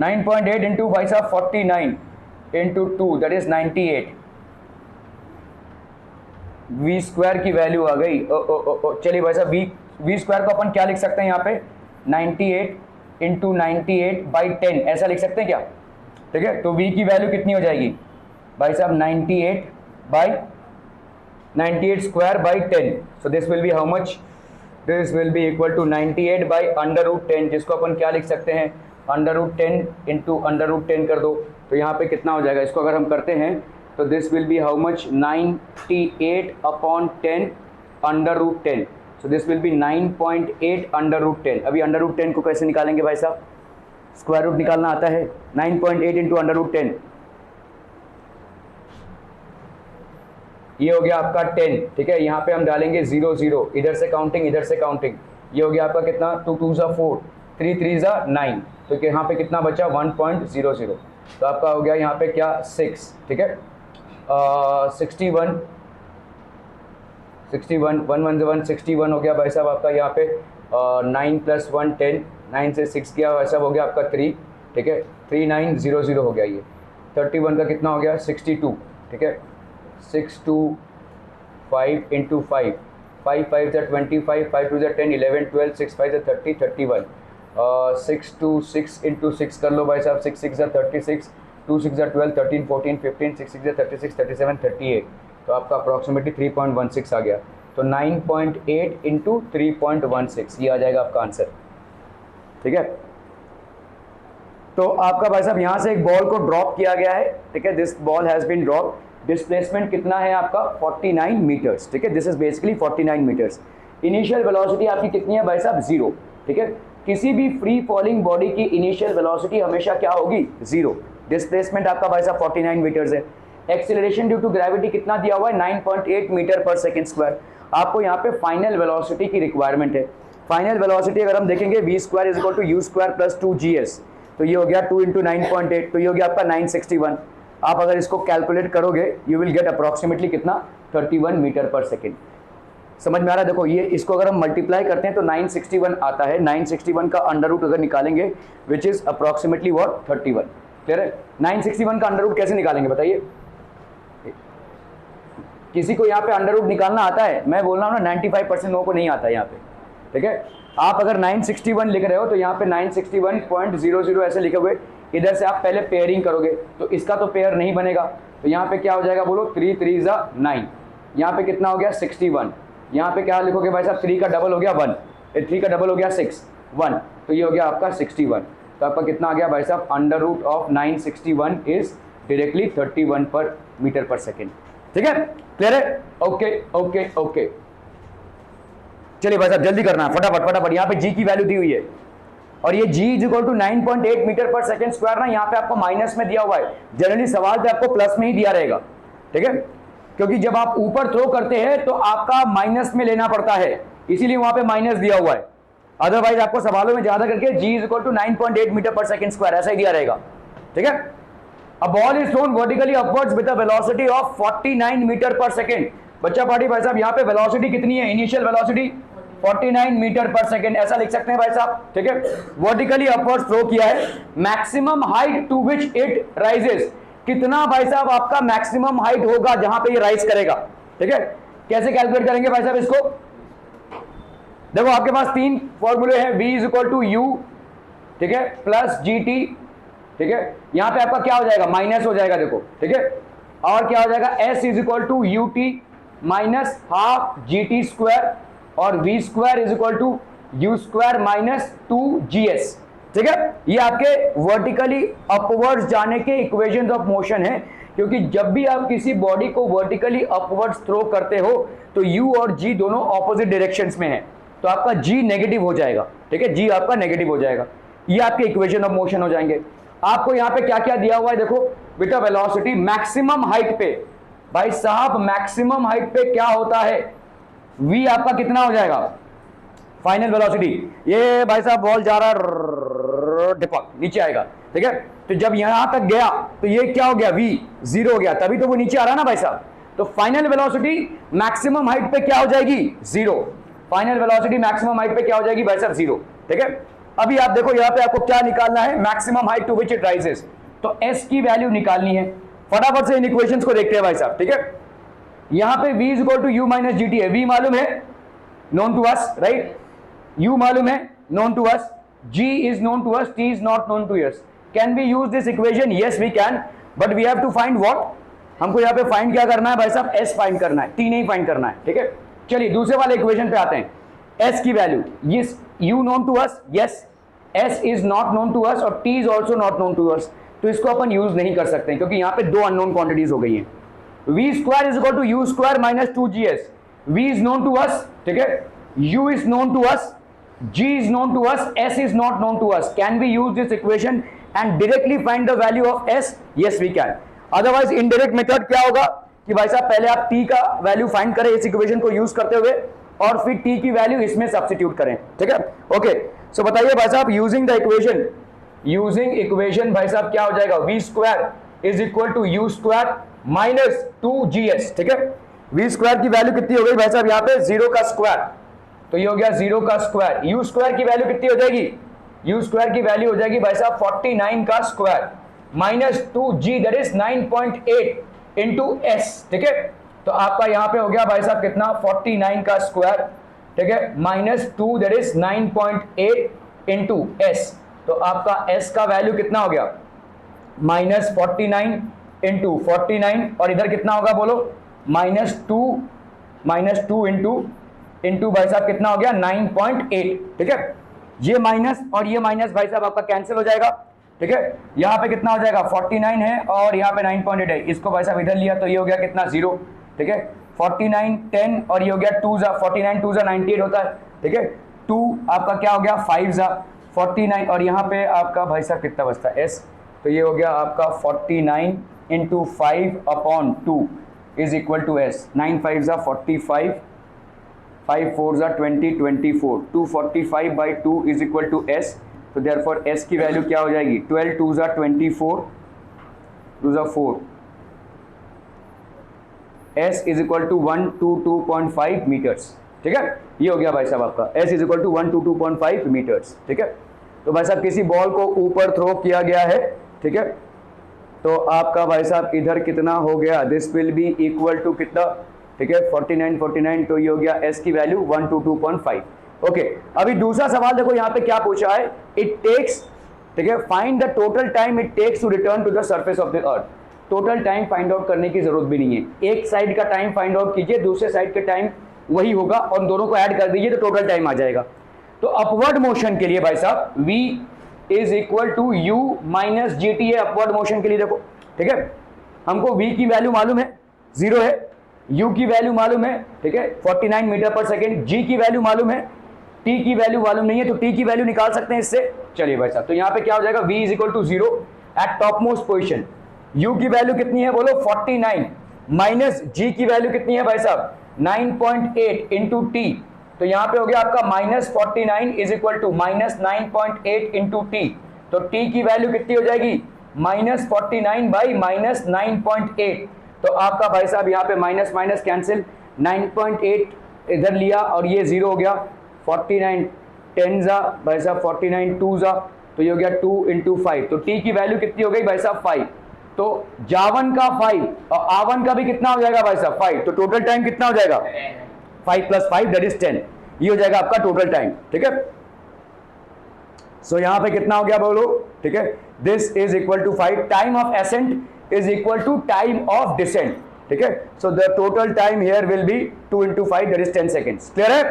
Speaker 2: 9.8 इंटू भाई साहब 49 into 2, that is 98। v square की वैल्यू आ गई। चलिए भाई साहब, v स्क्वायर को अपन क्या लिख सकते हैं यहाँ पे? 98 इंटू 98/10, ऐसा लिख सकते हैं क्या? ठीक है, तो v की वैल्यू कितनी हो जाएगी भाई साहब? 98 square by 10। So this will be how much? This will be equal to 98/√10, जिसको अपन क्या लिख सकते हैं? √10 इंटू √10 कर दो, तो यहाँ पे कितना हो जाएगा? इसको अगर हम करते हैं तो this will be how much? 98/10 √10। So this will be 9.8 √10। अभी √10 को कैसे निकालेंगे भाई साहब? स्क्वायर रूट निकालना आता है। 9.8 इंटू √10, ये हो गया आपका 10, ठीक है। यहाँ पे हम डालेंगे 0 0, इधर से काउंटिंग इधर से काउंटिंग, ये हो गया आपका कितना 2 2 ज़ा 4, 3 3 ज़ा 9, तो यहाँ पे कितना बचा 1.00, तो आपका हो गया यहाँ पे क्या 6, ठीक है। 61 61 1 1 1 61 हो गया भाई साहब आपका यहाँ पे 9 + 1 10, 9 से 6 गया भाई साहब हो गया आपका 3, ठीक है। 3900 हो गया ये। 31 का कितना हो गया 62, ठीक है। 6 2 5 × 5, 5 5 ज़ा 25, 5 2 ज़ा 10, 11 12, 6 5 ज़ा 30, 31, 6 2 6 × 6 कर लो भाई साहब, 6 6 ज़ा 36, 2 6 ज़ा 12, 13 14 15, 6 6 ज़ा 36, 37 38, तो आपका अप्रॉक्सीमेटली 3.16 आ गया। तो 9.8 × 3.16 ये आ जाएगा आपका आंसर, ठीक है। तो आपका भाई साहब यहाँ से एक बॉल को ड्रॉप किया गया है, ठीक है। This ball has been drop, displacement कितना है आपका 49 मीटर्स, ठीक है। This is basically 49 metres. Initial velocity आपकी कितनी है भाई साहब 0, ठीक है। किसी भी फ्री फॉलिंग बॉडी की इनिशियल वेलोसिटी हमेशा क्या होगी 0। डिस्प्लेसमेंट आपका भाई साहब 49 मीटर्स है। एक्सेलरेशन ड्यू टू ग्रेविटी कितना दिया हुआ है 9.8 मीटर पर सेकेंड स्क्वायर। आपको यहाँ पे फाइनल वेलोसिटी की रिक्वायरमेंट है। फाइनल वेलोसिटी अगर हम देखेंगे v² = u² + 2gs, तो ये हो गया 2 × 9.8, तो ये हो गया आपका 961। आप अगर इसको कैलकुलेट करोगे यू विल गेट अप्रॉक्सीमेटली कितना 31 मीटर पर सेकेंड। समझ में आ रहा है? देखो ये इसको अगर हम मल्टीप्लाई करते हैं तो 961 आता है। 961 का अंडर रूट अगर निकालेंगे which is approximately what 31। Clear है? 961 का अंडर रूट कैसे निकालेंगे बताइए? किसी को यहाँ पे अंडर रूट निकालना आता है? मैं बोल रहा हूँ ना 95% लोगों को नहीं आता है यहाँ पे, ठीक है। आप अगर 961 लिख रहे हो तो यहाँ पे 961.00 ऐसे लिखे हुए, इधर से आप पहले पेयरिंग करोगे तो इसका तो पेयर नहीं बनेगा, तो यहाँ पे क्या हो जाएगा बोलो 3 3 ज़ा 9, यहाँ पे कितना हो गया 61, यहाँ पे क्या लिखोगे भाई साहब 3 का डबल हो गया 1, 3 का डबल हो गया 6 1, तो ये हो गया आपका 61। तो आपका कितना आ गया भाई साहब under root of 961 is directly 31 पर मीटर पर सेकेंड, ठीक है। क्लियर है? ओके ओके ओके, चलिए भाई साहब जल्दी करना है फटाफट फटाफट। यहाँ पे जी की वैल्यू दी हुई है और ये g = 9.8 मीटर पर सेकेंड स्क्वायर ना यहाँ पे आपको माइनस में दिया हुआ है। जनरली सवाल पे आपको प्लस में ही दिया रहेगा, ठीक है, क्योंकि जब आप ऊपर थ्रो करते हैं तो आपका माइनस में लेना पड़ता है, इसीलिए वहां पे माइनस दिया हुआ है। अदरवाइज आपको सवालों में ज्यादा करके g = 9.8 मीटर पर सेकेंड स्क्वायर ऐसा ही दिया रहेगा, ठीक है। A ball is thrown vertically upwards with a velocity of 49 metre पर सेकेंड। बच्चा पार्टी भाई साहब यहाँ पे वेलोसिटी कितनी है? इनिशियल वेलोसिटी 49 मीटर पर सेकेंड, ऐसा लिख सकते हैं भाई साहब, ठीक है। वर्टिकली अपवर्ड थ्रो किया है। Maximum height to which it rises, कितना भाई साहब आपका मैक्सिमम हाइट होगा जहां पे ये राइज करेगा, ठीक है। कैसे कैलकुलेट करेंगे भाई साहब इसको? देखो आपके पास 3 फॉर्मूले हैं, v = u, ठीक है, प्लस gt, ठीक है। यहां पे आपका क्या हो जाएगा माइनस हो जाएगा, देखो, ठीक है। और क्या हो जाएगा s = ut minus half gt² और v² = u² - 2gs, ठीक है। ये आपके वर्टिकली अपवर्ड्स जाने के इक्वेशंस ऑफ मोशन है, क्योंकि जब भी आप किसी बॉडी को वर्टिकली अपवर्ड्स थ्रो करते हो तो u और g दोनों ऑपोजिट डायरेक्शंस में है, तो आपका g नेगेटिव हो जाएगा, ठीक है, g आपका नेगेटिव हो जाएगा। ये आपके इक्वेशन ऑफ मोशन हो जाएंगे। आपको यहाँ पे क्या क्या दिया हुआ है देखो, with a velocity maximum height पे, भाई साहब मैक्सिमम हाइट पे क्या होता है v आपका कितना हो जाएगा फाइनल वेलोसिटी। ये भाई साहब बॉल जा रहा है ढिपक नीचे आएगा, ठीक है। तो जब यहां तक गया तो ये क्या हो गया v 0 हो गया, तभी तो वो नीचे आ रहा है ना भाई साहब। तो फाइनल वेलोसिटी मैक्सिमम हाइट पे क्या हो जाएगी 0। फाइनल वेलोसिटी मैक्सिमम हाइट पे क्या हो जाएगी भाई साहब 0, ठीक है। अभी आप देखो यहाँ पे आपको क्या निकालना है, maximum height to which it rises, तो s की वैल्यू निकालनी है। फटाफट से इन इक्वेशंस को देखते हैं भाई साहब, ठीक है। यहाँ पे v = u - gt है, v मालूम है known to us, right, u मालूम है known to us, g is known to us, t is not known to us. Can we use this equation? Yes we can, but we have to find what? हमको यहाँ पे find क्या करना है भाई साहब, s फाइंड करना है, t नहीं फाइंड करना है, ठीक है। चलिए दूसरे वाले इक्वेशन पे आते हैं। s की value, yes u known to us, yes s is not known to us और t is also not known to us, तो इसको अपन यूज नहीं कर सकते क्योंकि यहाँ पे 2 अननोन क्वांटिटीज हो गई हैं। v² = u² - 2gs, v is known to us, ठीक है, u is known to us, g is known to us, s is not known to us. Can we use this equation and directly find the value of s? Yes we can. Otherwise indirect method क्या होगा, कि भाई साहब पहले आप t का value find करें इस इक्वेशन को यूज करते हुए और फिर t की वैल्यू इसमें सब्स्टिट्यूट करें, ठीक है। ओके, सो बताइए भाई साहब यूजिंग इक्वेशन भाई साहब क्या हो जाएगा, v square is equal to u square minus 2gs, ठीक है। v स्क्वायर की वैल्यू कितनी हो गई भाई साहब यहाँ पे 0 का स्क्वायर, तो ये हो गया 0 का स्क्वायर। u स्क्वायर की वैल्यू कितनी हो जाएगी, u स्क्वायर की वैल्यू हो जाएगी भाई साहब 49 का square minus 2g that is 9.8 into s, ठीक है। तो आपका यहाँ पे हो गया भाई साहब कितना 49 का स्क्वायर, ठीक है, minus 2 that is 9.8 into s। तो आपका s का वैल्यू कितना हो गया माइनस 49 इंटू 49 और इधर कितना होगा बोलो माइनस 2 इंटू भाई साहब कितना हो गया 9.8, ठीक है। ये माइनस और ये माइनस भाई साहब आपका कैंसिल हो जाएगा, ठीक है। यहाँ पे कितना हो जाएगा 49 है और यहाँ पे 9.8 है, इसको भाई साहब इधर लिया तो ये हो गया कितना 0, ठीक है। 49 10 और ये हो गया 2 49 2 98 होता है, ठीक है। 2 आपका क्या हो गया 5 49 और यहाँ पे आपका भाई साहब कितना बचता है s, तो ये हो गया आपका 49 into 5/2 is equal to s। 9 5 45 5 4 20 24 245 by 2 is equal to s। तो देयरफॉर s की वैल्यू क्या हो जाएगी 12 2 24 2 4 s is equal to 122.5 metres, ठीक है। ये हो गया भाई साहब आपका s is equal to 122.5 metres, ठीक है। तो भाई साहब किसी बॉल को ऊपर थ्रो किया गया है, ठीक है, तो आपका भाई साहब इधर कितना हो गया, this will be equal to कितना, ठीक है 49 तो ये हो गया s की वैल्यू 122.5। ओके, अभी दूसरा सवाल देखो यहाँ पे क्या पूछा है, इट टेक्स, ठीक है, find the total time it takes to return to the surface of the earth. Total time find out करने की जरूरत भी नहीं है, एक साइड का टाइम फाइंड आउट कीजिए, दूसरे साइड का टाइम वही होगा और दोनों को ऐड कर दीजिए तो टोटल टाइम आ जाएगा। तो अपवर्ड मोशन के लिए भाई साहब v is equal to u minus g t है अपवर्ड मोशन के लिए, देखो, ठीक है। हमको v की वैल्यू मालूम है 0 है, u की वैल्यू मालूम है, ठीक है 49 मीटर पर सेकेंड, g की वैल्यू मालूम है, t की वैल्यू मालूम नहीं है, तो t की वैल्यू निकाल सकते हैं इससे। चलिए भाई साहब, तो यहाँ पे क्या हो जाएगा v is equal to 0 at top most position, u की वैल्यू कितनी है बोलो 49 माइनस g की वैल्यू कितनी है भाई साहब 9.8 इंटू टी, तो यहाँ पे हो गया आपका minus 49 is equal to minus 9.8 into t, तो t की वैल्यू कितनी हो जाएगी माइनस 49 बाई माइनस 9.8, तो आपका भाई साहब यहाँ पे माइनस माइनस कैंसिल, 9.8 इधर लिया और ये 0 हो गया, 49 10 जा भाई साहब 49 2 जा, तो ये हो गया 2 इंटू 5, तो t की वैल्यू कितनी हो गई भाई साहब 5, तो जावन का 5 और आवन का भी कितना हो जाएगा भाई साहब 5, तो टोटल टाइम कितना हो जाएगा 5 + 5 दैट इज 10, ये हो जाएगा आपका टोटल टाइम, ठीक है। सो यहाँ पे कितना हो गया बोलो, ठीक है, this is equal to 5, time of ascent is equal to time of descent, ठीक है। So the total time here will be 2 into 5 that is 10 seconds, clear है।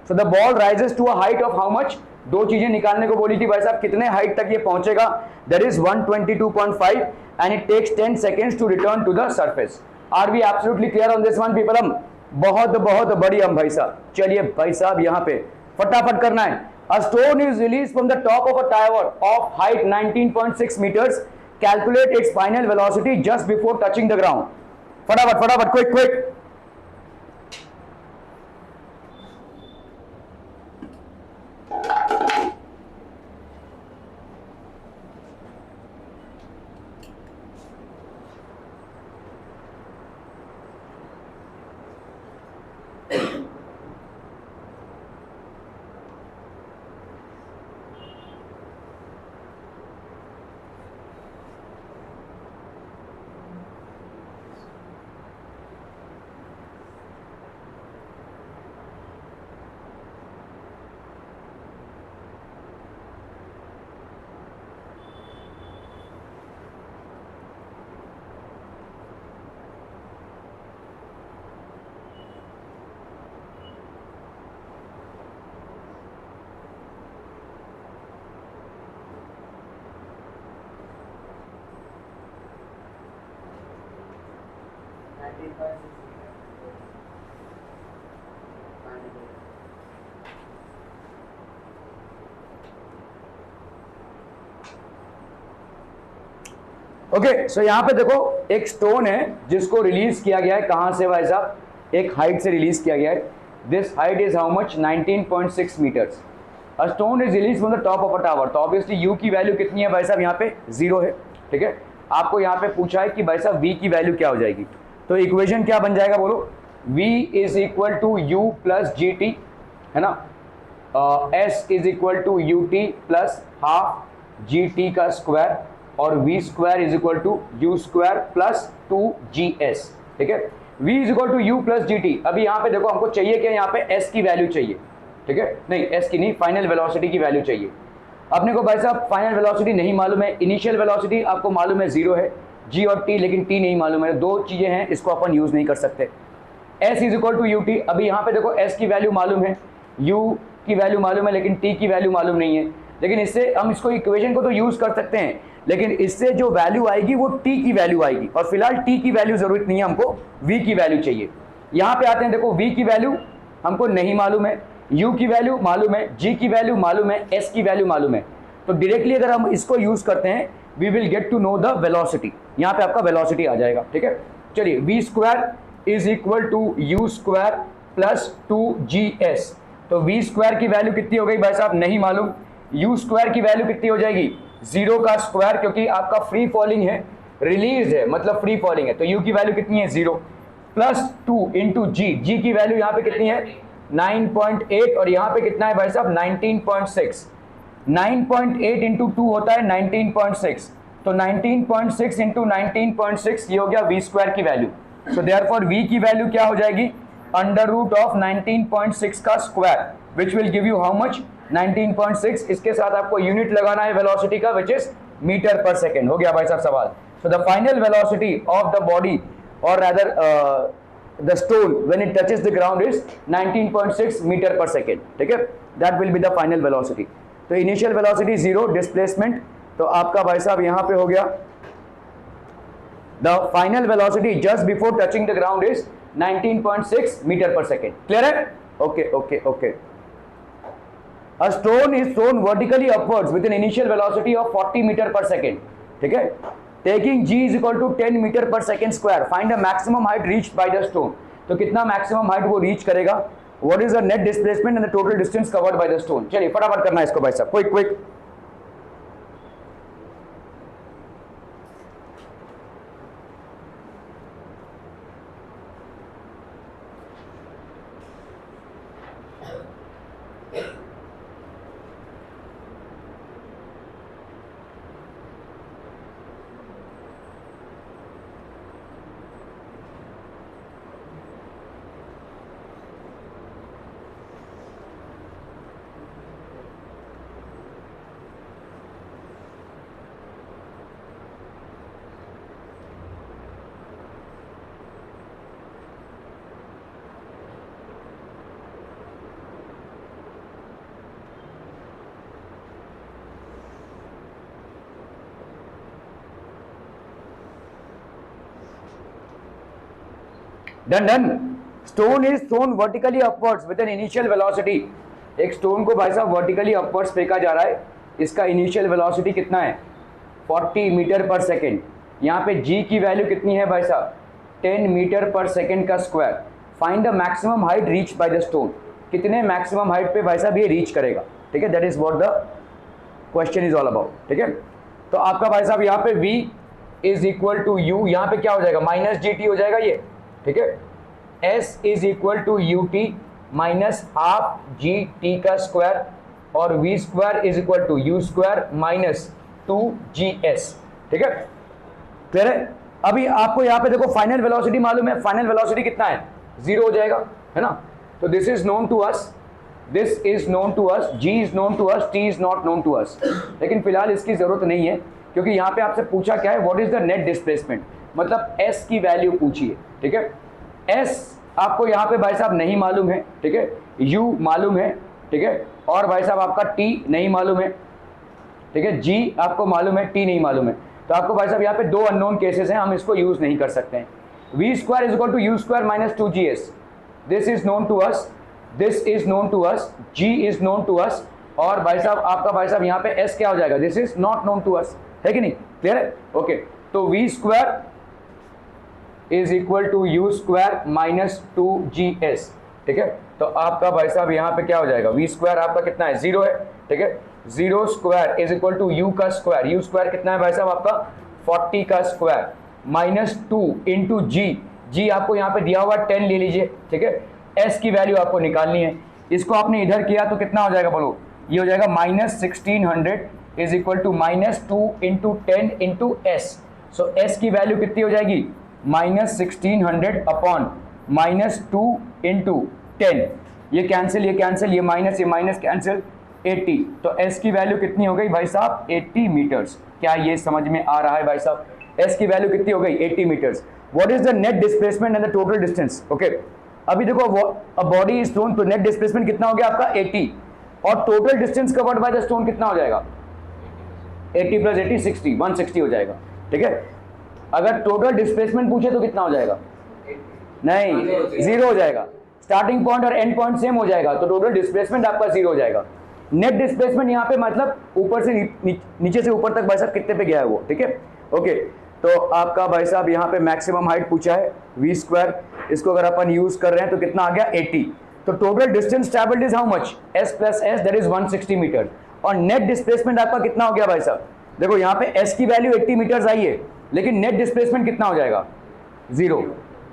Speaker 2: So the ball rises to a height of how much, दो चीजें निकालने को बोली थी भाई साहब, कितने हाइट तक ये पहुंचेगा, that is 122.5 and it takes 10 seconds to return to the surface. Are we absolutely clear on this one people? हम बहुत बहुत बड़ी हम भाई साहब। चलिए भाई साहब यहाँ पे फटाफट करना है। A stone is released from the top of a tower of height 19.6 meters. Calculate its final velocity just before touching the ground. फटाफट फटाफट quick. ओके, सो यहाँ पे देखो एक स्टोन है जिसको रिलीज किया गया है, कहाँ से भाई साहब, एक हाइट से रिलीज किया गया है. This height is how much, 19.6 metres. A stone is release from the top of a tower. तो ऑब्वियसली यू की वैल्यू कितनी है भाई साहब, यहाँ पे 0 है. ठीक है, आपको यहाँ पे पूछा है कि भाई साहब v की वैल्यू क्या हो जाएगी. तो इक्वेशन क्या बन जाएगा बोलो, v is equal to you plus ji t, है ना. s is equal to U T plus half G T का स्क्वायर, और v square is equal to u square plus 2gs. ठीक है, v is equal to you plus ji t. अभी यहाँ पे देखो हमको चाहिए क्या, यहाँ पे s की वैल्यू चाहिए. ठीक है, नहीं s की नहीं, फाइनल वेलोसिटी की वैल्यू चाहिए. अपने को भाई साहब फाइनल वेलोसिटी नहीं मालूम है, इनिशियल वेलोसिटी आपको मालूम है 0 है, g और t, लेकिन t नहीं मालूम है. दो चीजें हैं, इसको अपन यूज नहीं कर सकते. s is equal to you t. अभी यहाँ पे देखो s की वैल्यू मालूम है, u की वैल्यू मालूम है, लेकिन t की वैल्यू मालूम नहीं है. लेकिन इससे हम इसको इक्वेशन को तो यूज कर सकते हैं, लेकिन इससे जो वैल्यू आएगी वो t की वैल्यू आएगी, और फिलहाल t की वैल्यू जरूरत नहीं है, हमको v की वैल्यू चाहिए. यहाँ पे आते हैं, देखो v की वैल्यू हमको नहीं मालूम है, u की वैल्यू मालूम है, g की वैल्यू मालूम है, s की वैल्यू मालूम है. तो डायरेक्टली अगर हम इसको यूज करते हैं, we will get to know the velocity. यहाँ पे आपका वेलोसिटी आ जाएगा. ठीक है, चलिए v square is equal to u square plus 2gs. तो v स्क्वायर की वैल्यू कितनी हो गई भाई साहब, नहीं मालूम. u स्क्वायर की वैल्यू कितनी हो जाएगी, 0 का स्क्वायर, क्योंकि आपका फ्री फॉलिंग है, रिलीज है, मतलब फ्री फॉलिंग है, तो u की वैल्यू कितनी है, 0 प्लस 2 इंटू जी. जी की वैल्यू यहाँ पे कितनी है, 9.8, और यहाँ पे कितना है भाई साहब, 19.6. 9.8 इंटू 2 होता है 19.6. तो 19.6 इंटू 19.6 ये हो गया v स्क्वायर की वैल्यू. सो देयरफॉर v की वैल्यू क्या हो जाएगी, अंडर रूट ऑफ 19.6 का square, which will give you how much, 19.6. इसके साथ आपको यूनिट लगाना है वेलोसिटी का, विच इज मीटर पर सेकेंड. हो गया भाई साहब सवाल. So the final velocity of the body, और rather the stone when it touches the ground is 19.6 metre पर सेकेंड. ठीक है, that will be the final velocity. तो इनिशियल वेलोसिटी 0, डिस्प्लेसमेंट, तो आपका भाई साहब यहाँ पे हो गया the final velocity just before touching the ground is 19.6 metre पर सेकेंड. क्लियर है, okay okay okay. A stone is thrown vertically upwards with an initial velocity of 40 meter per second. ठीक है, taking g is equal to 10 meter per second square. Find the maximum height reached by the stone. तो कितना maximum height वो reach करेगा, what is the net displacement and the total distance covered by the stone. चलिए फटाफट करना है इसको भाई साहब, quick quick. Done. Stone is thrown vertically upwards with an initial velocity. एक स्टोन को भाई साहब वर्टिकली अपवर्ड्स फेंका जा रहा है, इसका इनिशियल वेलोसिटी कितना है, 40 मीटर पर सेकेंड. यहाँ पे g की वैल्यू कितनी है भाई साहब, 10 मीटर पर सेकेंड का square. Find the maximum height reach by the stone. कितने मैक्सिमम हाइट पे भाई साहब ये रीच करेगा. ठीक है, that is what the question is all about. ठीक है, तो आपका भाई साहब यहाँ पे v is equal to u, यहाँ पे क्या हो जाएगा, माइनस जी टी हो जाएगा ये. ठीक है, s is equal to U T minus half G T का स्क्वायर, और v square is equal to u square minus 2gs. ठीक है, क्लियर है. अभी आपको यहाँ पे देखो फाइनल वेलोसिटी मालूम है, फाइनल वेलोसिटी कितना है, 0 हो जाएगा, है ना. तो this is known to us, this is known to us, g is known to us, t is not known to us. लेकिन फिलहाल इसकी जरूरत नहीं है, क्योंकि यहाँ पे आपसे पूछा क्या है, what is the net displacement, मतलब s की वैल्यू पूछिए. ठीक है, s आपको यहाँ पे भाई साहब नहीं मालूम है. ठीक है, u मालूम है. ठीक है, और भाई साहब आपका t नहीं मालूम है. ठीक है, g आपको मालूम है, t नहीं मालूम है. तो आपको भाई साहब यहाँ पे दो अननोन केसेस हैं, हम इसको यूज नहीं कर सकते हैं. v square is equal to u square minus 2gs. This is known to us, this is known to us, g is known to us, और भाई साहब आपका भाई साहब यहाँ पे s क्या हो जाएगा, this is not known to us. है कि नहीं, क्लियर है, ओके. तो v square is equal to u square minus 2gs, ठीक है। तो आपका भाई साहब यहाँ पे क्या हो जाएगा, वी स्क्वायर आपका कितना है, 0 है, ठीक है। 0 square is equal to u का स्क्वायर, यू स्क्वायर कितना है भाई साहब आपका 40 का स्क्वायर माइनस 2 इंटू जी आपको यहाँ पे दिया हुआ 10 ले लीजिए, ठीक है। एस की वैल्यू आपको निकालनी है, इसको आपने इधर किया तो कितना हो जाएगा बोलो, ये हो जाएगा minus 1600 is equal to minus 2 into 10 into s. So s की वैल्यू कितनी हो जाएगी, माइनस 1600 अपॉन माइनस 2 इंटू 10, ये कैंसिल ये माइनस कैंसिल 80, तो एस की वैल्यू कितनी हो गई भाई साहब 80 मीटर्स। क्या ये समझ में आ रहा है भाई साहब, एस की वैल्यू कितनी हो गई 80 metres. What is the net displacement and the total distance, okay. अभी देखो अ बॉडी इज थ्रोन, तो नेट डिस्प्लेसमेंट कितना हो गया आपका 80 और total distance covered by the stone कितना हो जाएगा 80 प्लस 80 60, 160 हो जाएगा, ठीक है। अगर टोटल डिस्प्लेसमेंट पूछे तो कितना हो जाएगा, नहीं 0 हो जाएगा, स्टार्टिंग पॉइंट और एंड पॉइंट सेम हो जाएगा, तो टोटल डिस्प्लेसमेंट आपका 0 हो जाएगा। नेट डिस्प्लेसमेंट यहाँ पे मतलब ऊपर से नीचे से ऊपर तक भाई साहब कितने पे गया है वो, ठीक है, ओके। तो आपका भाई साहब यहाँ पे मैक्सिमम हाइट पूछा है वी स्क्वायर, इसको अगर अपन यूज कर रहे हैं तो कितना आ गया 80, तो total distance travelled is how much, s plus s that is 160 metre, और नेट डिस्प्लेसमेंट आपका कितना हो गया भाई साहब, देखो यहाँ पे एस की वैल्यू 80 मीटर्स आई है, लेकिन नेट डिस्प्लेसमेंट कितना हो जाएगा 0,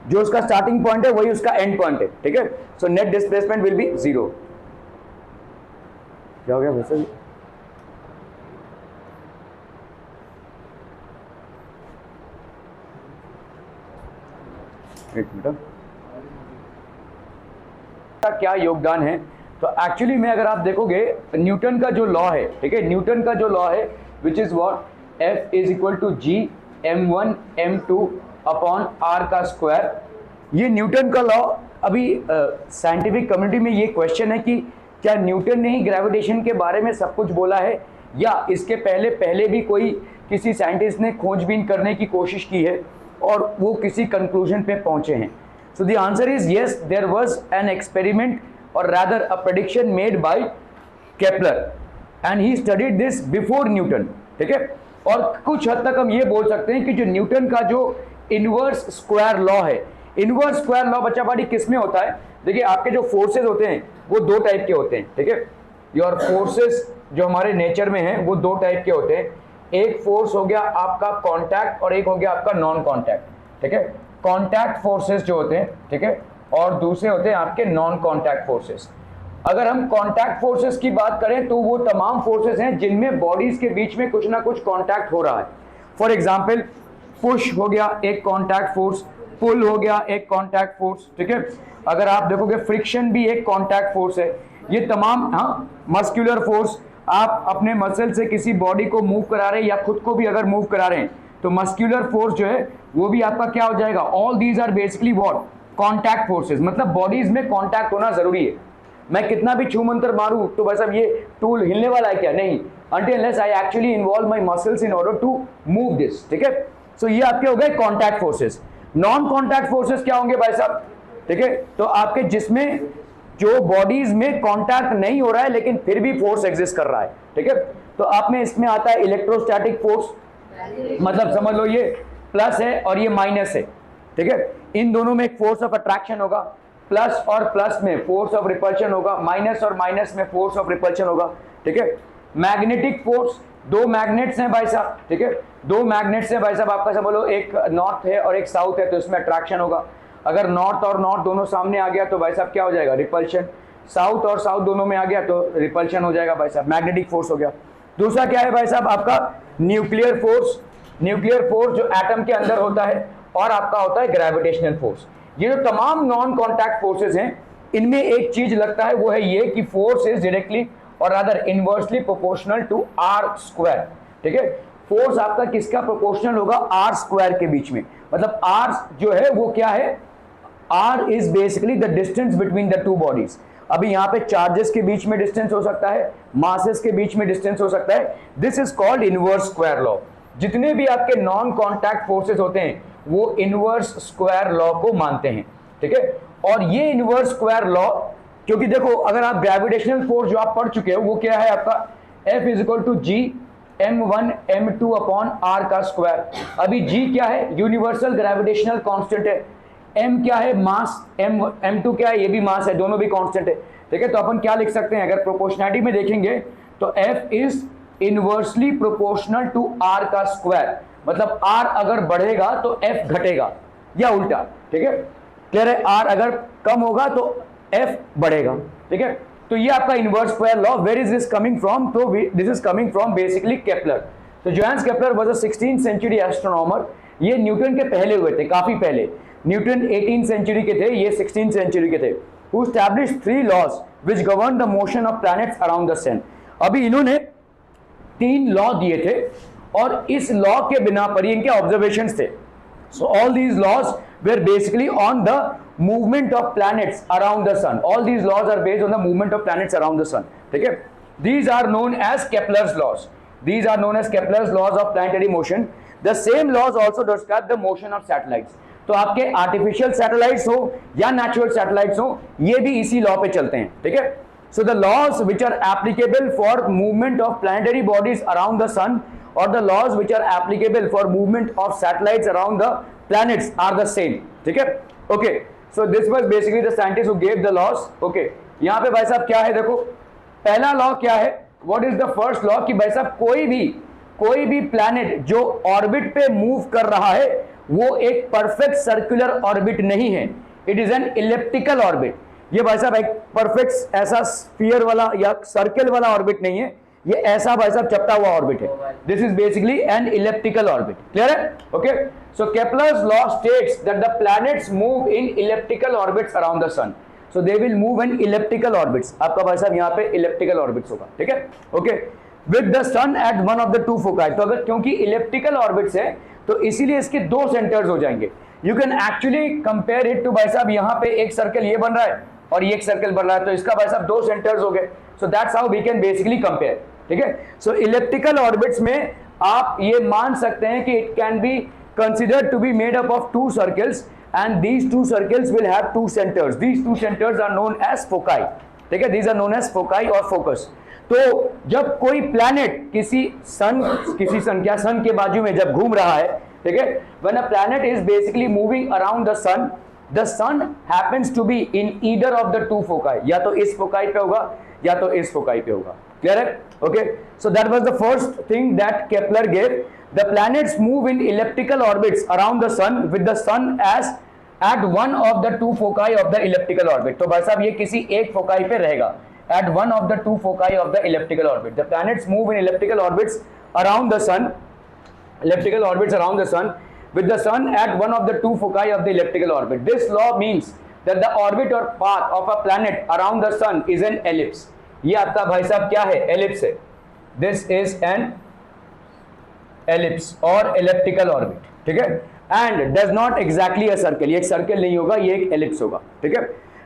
Speaker 2: जो उसका स्टार्टिंग पॉइंट है वही उसका एंड पॉइंट है, ठीक है। So net displacement will be 0। क्या हो गया वैसे, एक मिनट, क्या योगदान है, तो एक्चुअली में अगर आप देखोगे न्यूटन का जो लॉ है, ठीक है, न्यूटन का जो लॉ है which is what F is equal to G m1 m2 upon r का स्क्वायर, ये न्यूटन का लॉ। अभी साइंटिफिक कम्युनिटी में ये क्वेश्चन है कि क्या न्यूटन ने ही ग्रेविटेशन के बारे में सब कुछ बोला है, या इसके पहले भी कोई किसी साइंटिस्ट ने खोजबीन करने की कोशिश की है और वो किसी कंक्लूजन पे पहुंचे हैं। So the answer is yes, there was an experiment और rather a prediction made by Kepler and he studied this before Newton, ठीक है। और कुछ हद तक हम ये बोल सकते हैं कि जो न्यूटन का जो इनवर्स स्क्वायर लॉ है, इनवर्स स्क्वायर लॉ बच्चा पार्टी किस में होता है, देखिए आपके जो फोर्सेज होते हैं वो 2 टाइप के होते हैं, ठीक है। योर फोर्सेस जो हमारे नेचर में हैं वो 2 टाइप के होते हैं, एक फोर्स हो गया आपका कांटेक्ट और एक हो गया आपका नॉन कांटेक्ट, ठीक है। कांटेक्ट फोर्सेस जो होते हैं, ठीक है, और दूसरे होते हैं आपके नॉन कांटेक्ट फोर्सेस। अगर हम कांटेक्ट फोर्सेस की बात करें तो वो तमाम फोर्सेस हैं जिनमें बॉडीज के बीच में कुछ ना कुछ कांटेक्ट हो रहा है। फॉर एग्जांपल पुश हो गया एक कांटेक्ट फोर्स, पुल हो गया एक कांटेक्ट फोर्स, ठीक है। अगर आप देखोगे फ्रिक्शन भी एक कांटेक्ट फोर्स है। ये तमाम, हाँ, मस्कुलर फोर्स, आप अपने मसल से किसी बॉडी को मूव करा रहे हैं या खुद को भी अगर मूव करा रहे हैं तो मस्कुलर फोर्स जो है वो भी आपका क्या हो जाएगा, all these are basically what, contact forces. मतलब बॉडीज में कांटेक्ट होना जरूरी है। मैं कितना भी छू मंतर मारूं तो बस अब ये टूल हिलने वाला है क्या, नहीं, until unless I actually involve my muscles in order to move this, ठीक है। सो ये आपके हो गए contact forces. Non contact forces क्या होंगे भाई साहब, ठीक है, तो आपके जिसमें जो बॉडीज में कांटेक्ट नहीं हो रहा है लेकिन फिर भी फोर्स एग्जिस्ट कर रहा है, ठीक है। तो आप में इसमें आता है इलेक्ट्रोस्टैटिक फोर्स, मतलब समझ लो ये प्लस है और ये माइनस है, ठीक है। इन दोनों में एक फोर्स ऑफ अट्रैक्शन होगा, प्लस और प्लस में फोर्स ऑफ रिपल्शन होगा, माइनस और माइनस में फोर्स ऑफ रिपल्शन होगा, ठीक है। मैग्नेटिक फोर्स, 2 मैग्नेट्स हैं भाई साहब, ठीक है, 2 मैग्नेट्स हैं भाई साहब, आपका समझ लो एक नॉर्थ है और एक साउथ है तो इसमें अट्रैक्शन होगा। अगर नॉर्थ और नॉर्थ दोनों सामने आ गया तो भाई साहब क्या हो जाएगा, रिपल्शन। साउथ और साउथ दोनों में आ गया तो रिपल्शन हो जाएगा भाई साहब, मैग्नेटिक फोर्स हो गया। दूसरा क्या है भाई साहब आपका न्यूक्लियर फोर्स। न्यूक्लियर फोर्स जो एटम के अंदर होता है, और आपका होता है ग्रेविटेशनल फोर्स। ये जो तमाम नॉन कॉन्टैक्ट फोर्सेस हैं इनमें एक चीज लगता है, वो है ये कि फोर्स इज डायरेक्टली और rather inversely proportional to r square, ठीक है। फोर्स आपका किसका प्रोपोर्शनल होगा, आर स्क्वायर के बीच में। मतलब आर जो है वो क्या है, r is basically the distance between the 2 bodies. अभी यहाँ पे चार्जेस के बीच में डिस्टेंस हो सकता है, मासेस के बीच में डिस्टेंस हो सकता है। This is called inverse square law. जितने भी आपके नॉन कॉन्टैक्ट फोर्सेस होते हैं वो इनवर्स स्क्वायर लॉ को मानते हैं, ठीक है। और ये इनवर्स स्क्वायर लॉ, क्योंकि देखो अगर आप ग्रेविटेशनल फोर्स जो आप पढ़ चुके हो वो क्या है आपका, F is equal to G m1 m2 upon r का स्क्वायर। अभी g क्या है, यूनिवर्सल ग्रेविटेशनल कांस्टेंट है। m क्या है, मास। m2 क्या है, ये भी मास है, दोनों भी कांस्टेंट है। ठीक है, तो अपन क्या लिख सकते हैं, अगर प्रोपोर्शनैलिटी में देखेंगे तो f is inversely proportional to r का स्क्वायर। मतलब r अगर बढ़ेगा तो f घटेगा या उल्टा। ठीक है, क्लियर है, r अगर कम होगा तो f बढ़ेगा। ठीक है, तो ये आपका inverse square law. Where is this coming from, तो this is coming from basically Kepler. तो Johannes Kepler was a 16th century astronomer. ये न्यूटन के पहले हुए थे, काफी पहले। न्यूटन 18th सेंचुरी के थे, ये 16th सेंचुरी के थे। Who established 3 laws which govern the motion of planets around the sun. अभी इन्होंने 3 लॉ दिए थे और इस लॉ के बिना पर इनके ऑब्जर्वेशंस थे। So all these laws were basically on the movement of planets around the sun. All these laws are based on the movement of planets around the sun. ठीक है, these are known as Kepler's laws. These are known as Kepler's laws of planetary motion. The same laws also describe the motion of satellites. तो आपके artificial satellites हो या natural satellites हो, ये भी इसी लॉ पे चलते हैं। ठीक है, so the laws which are applicable for movement of planetary bodies around the sun or the laws which are applicable for movement of satellites around the planets are the same. ठीक है, okay, so this was basically the scientists who gave the laws. okay, यहाँ पे भाई साहब क्या है, देखो पहला लॉ क्या है, what is the first law, कि भाई साहब कोई भी प्लैनेट जो ऑर्बिट पे मूव कर रहा है वो एक परफेक्ट सर्कुलर ऑर्बिट नहीं है, it is an elliptical orbit. ये भाई साहब एक परफेक्ट ऐसा स्फीयर वाला या सर्कल वाला ऑर्बिट नहीं है, ये ऐसा भाई साहब चपटा हुआ ऑर्बिट है। This is basically an elliptical orbit. Clear है, okay. So Kepler's law states that the planets move in elliptical orbits around the sun. So they will move in elliptical orbits. आपका भाई साहब यहाँ पे इलिप्टिकल ऑर्बिट्स होगा। ठीक है, okay, with the sun at one of the 2 foci. तो अगर क्योंकि इलिप्टिकल ऑर्बिट्स है तो इसीलिए इसके 2 सेंटर्स हो जाएंगे। You can actually compare it to भाई साहब यहाँ पे एक सर्कल ये बन रहा है और ये एक सर्कल बन रहा है, तो इसका भाई साहब 2 सेंटर्स हो गए। So that's how we can basically compare. ठीक है, सो इलिप्टिकल ऑर्बिट्स में आप ये मान सकते हैं कि it can be considered to be made up of 2 circles and these 2 circles will have 2 centres. These 2 centres are known as foci. ठीक है, these are known as foci और फोकस। तो जब कोई प्लैनेट किसी सन के बाजू में जब घूम रहा है, ठीक है, when a planet is basically moving around the sun happens to be in either of the 2 foci. या तो इस फोकाई पे होगा या तो इस फोकाई पे होगा। क्लियर है, okay. So that was the first thing that Kepler gave. The planets move in elliptical orbits around the sun with the sun as at one of the 2 foci of the elliptical orbit. तो भाई साहब ये किसी एक foci पे रहेगा, at one of the 2 foci of the elliptical orbit. The planets move in elliptical orbits around the sun with the sun at one of the 2 foci of the elliptical orbit. This law means that the orbit or path of a planet around the sun is an ellipse. ये आपका भाई साहब क्या है, ellipse है। This is an ellipse or elliptical orbit. ठीक है, and does not exactly a circle. ये एक सर्कल नहीं होगा, ये एक ellipse होगा। ठीक है,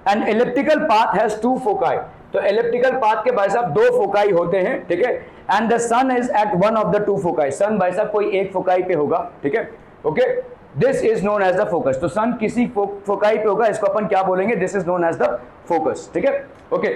Speaker 2: an elliptical path has 2 foci. तो एलिप्टिकल पाथ के भाई साहब 2 फोकाई होते हैं। ठीक है, and the sun is at one of the 2 foci. Sun भाई साहब कोई एक फोकाई पे होगा। ठीक है, okay, this is known as the focus. तो सन किसी फोकाई पे होगा, इसको अपन क्या बोलेंगे, this is known as the focus. ठीक है, okay,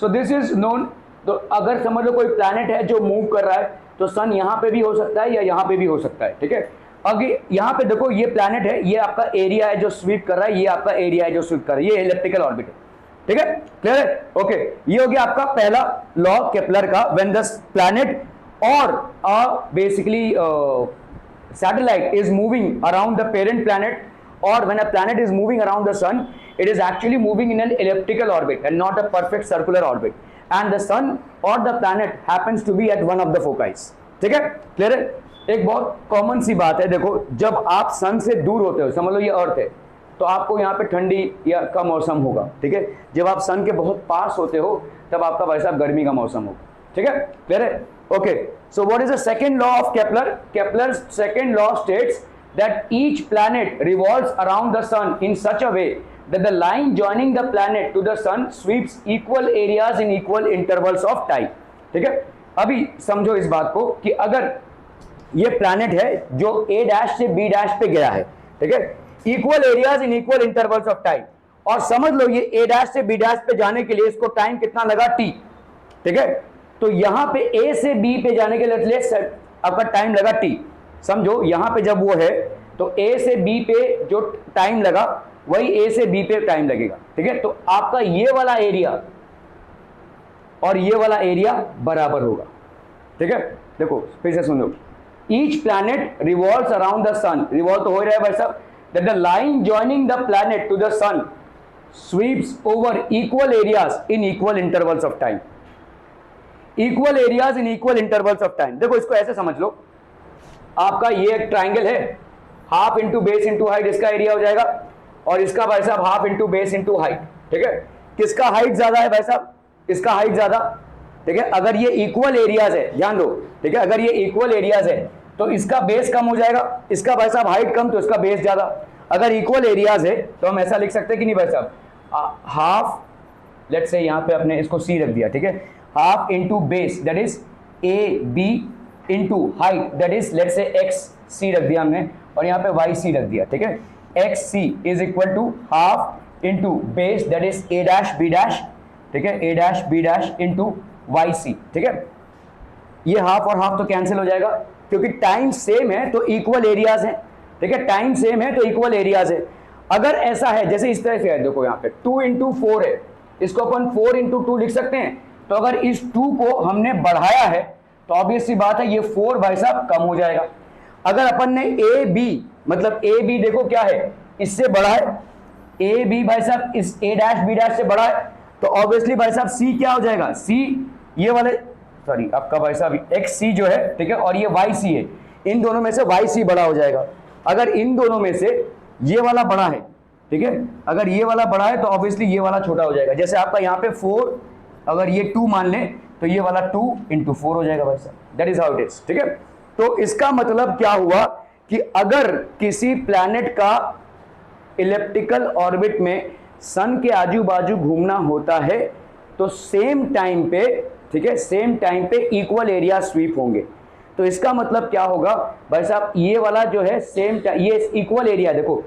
Speaker 2: so this is known. तो अगर समझ लो कोई प्लैनेट है जो मूव कर रहा है तो सन यहाँ पे भी हो सकता है या यहाँ पे भी हो सकता है। ठीक है, अगर यहाँ पे देखो ये प्लैनेट है, ये आपका एरिया है जो स्वीप कर रहा है, ये आपका एरिया है जो स्वीप कर रहा है, ये इलिप्टिकल ऑर्बिट है। ठीक है, क्लियर है, ओके। ये हो गया आपका पहला लॉ केपलर का। व्हेन द प्लैनेट और basically satellite is moving around the parent planet, और when a planet is moving around the sun, it is actually moving in an elliptical orbit and not a perfect circular orbit, and the sun or the planet happens to be at one of the foci. ठीक है, clear है। एक बहुत common सी बात है, देखो जब आप सन से दूर होते हो, समझ लो ये अर्थ है, तो आपको यहाँ पे ठंडी या का मौसम होगा। ठीक है, जब आप सन के बहुत पास होते हो तब आपका भाई साहब गर्मी का मौसम होगा। ठीक है, क्लियर है, okay. So what is the second law of Kepler? Kepler's second law states that each planet revolves around the sun in such a way that the line joining the planet to the sun sweeps equal areas in equal intervals of time. ठीक है, अभी समझो इस बात को कि अगर ये प्लैनेट है जो ए डैश से बी डैश पे गया है, ठीक है, equal areas in equal intervals of time, और समझ लो ये ए डैश से बी डैश पे जाने के लिए इसको टाइम कितना लगा, टी। ठीक है, तो यहां पे ए से बी पे जाने के लिए आपका टाइम लगा टी, समझो यहां पे जब वो है तो ए से बी पे जो टाइम लगा वही ए से बी पे टाइम लगेगा, ठीक है। तो आपका ये वाला एरिया और ये वाला एरिया बराबर होगा, ठीक है। देखो फिर से सुनो, each planet revolves around the sun, revolve तो हो ही रहा है भाई साहब, that the line joining the planet to the sun sweeps over equal areas in equal intervals of time, equal areas in equal intervals of time. देखो इसको ऐसे समझ लो, आपका ये एक ट्राइंगल है, half into base into height इसका area हो जाएगा, और इसका भाई साहब half into base into height, ठीक है। किसका हाइट ज्यादा है भाई साहब? इसका हाइट ज्यादा, ठीक है। अगर ये इक्वल एरियाज है, ध्यान दो, ठीक है, अगर ये इक्वल एरियाज है तो इसका बेस कम हो जाएगा, इसका भाई साहब हाइट कम तो इसका बेस ज्यादा। अगर इक्वल एरियाज है तो हम ऐसा लिख सकते हैं कि नहीं भाई साहब, हाफ, लेट्स से यहां पे अपने इसको सी रख दिया, ठीक है, half into base that is A B into height that is let's say X C रख दिया हमने, और यहाँ पे वाई सी रख दिया, ठीक है। X C is equal to half into base that is A dash B dash, ठीक है, A dash B dash into Y C, ठीक है। ये हाफ और हाफ तो कैंसिल हो जाएगा क्योंकि टाइम सेम है तो इक्वल एरियाज है, ठीक है, टाइम सेम है तो इक्वल एरियाज है। अगर ऐसा है जैसे इस तरह से है, देखो यहाँ पे 2 इंटू 4 है, इसको अपन 4 इंटू 2 लिख सकते हैं। तो अगर इस 2 को हमने बढ़ाया है तो ऑब्वियस सी बात है ये 4 भाई साहब कम हो जाएगा। अगर अपन ने ए बी, मतलब ए बी देखो क्या है, इससे बड़ा है, ए बी भाई साहब इस ए डैश बी डैश से बड़ा है, तो ऑब्वियसली भाई साहब सी क्या हो जाएगा, सी ये वाले, सॉरी आपका भाई साहब एक्स सी जो है, ठीक है, और ये वाई सी है, इन दोनों में से वाई सी बड़ा हो जाएगा। अगर इन दोनों में से ये वाला बड़ा है, ठीक है, अगर ये वाला बड़ा है तो ऑब्वियसली ये वाला छोटा हो जाएगा। जैसे आपका यहाँ पे 4, अगर ये 2 मान लें तो ये वाला 2 इंटू 4 हो जाएगा भाई साहब, that is how it is, ठीक है। तो इसका मतलब क्या हुआ कि अगर किसी प्लैनेट का इलिप्टिकल ऑर्बिट में सन के आजू बाजू घूमना होता है तो सेम टाइम पे, ठीक है, सेम टाइम पे इक्वल एरिया स्वीप होंगे। तो इसका मतलब क्या होगा भाई साहब, ये वाला जो है सेम टाइम, ये इक्वल एरिया, देखो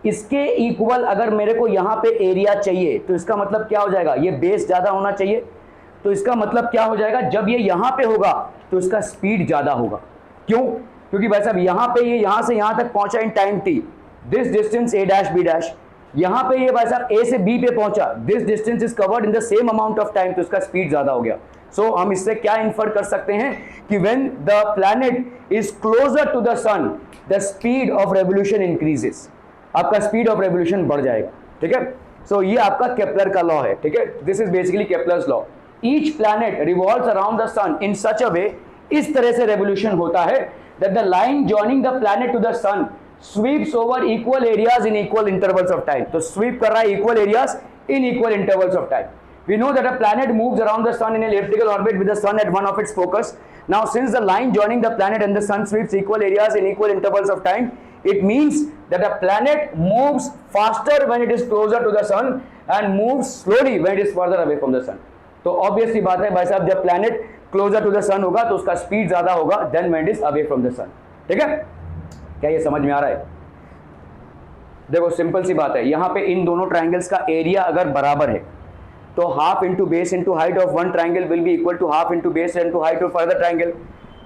Speaker 2: इसके इक्वल अगर मेरे को यहाँ पे एरिया चाहिए तो इसका मतलब क्या हो जाएगा, ये बेस ज्यादा होना चाहिए। तो इसका मतलब क्या हो जाएगा, जब ये यहाँ पे होगा तो इसका स्पीड ज्यादा होगा। क्यों? क्योंकि भाई साहब यहाँ पे ये यहाँ से यहाँ तक पहुंचा in time T, this distance A dash B dash, यहाँ पे ये भाई साहब ए से बी पे पहुंचा, this distance is covered in the same amount of time, तो इसका स्पीड ज्यादा हो गया। सो हम इससे क्या इन्फर कर सकते हैं कि when the planet is closer to the sun the speed of revolution increases, आपका स्पीड ऑफ रेवोल्यूशन बढ़ जाएगा, ठीक है। सो ये आपका केपलर का लॉ है, ठीक है, this is basically Kepler's law. Each planet revolves around the sun in such a way, इस तरह से रेवोल्यूशन होता है that the line joining the planet to the sun sweeps over equal areas in equal intervals of time. तो sweep कर रहा है equal areas in equal intervals of time. We know that a planet moves around the sun in an elliptical orbit with the sun at one of its focus. Now, since the line joining the planet and the sun sweeps equal areas in equal intervals of time, it means that a planet moves faster when it is closer to the sun and moves slowly when it is further away from the sun. तो obvious सी बात है भाई साहब, जब planet closer to the sun होगा तो उसका speed ज़्यादा होगा than when it is away from the sun. ठीक है? क्या ये समझ में आ रहा है? देखो सिंपल सी बात है, यहाँ पे इन दोनों ट्राइंगल्स का एरिया अगर बराबर है तो half into base into height of one triangle will be equal to half into base into height of other triangle.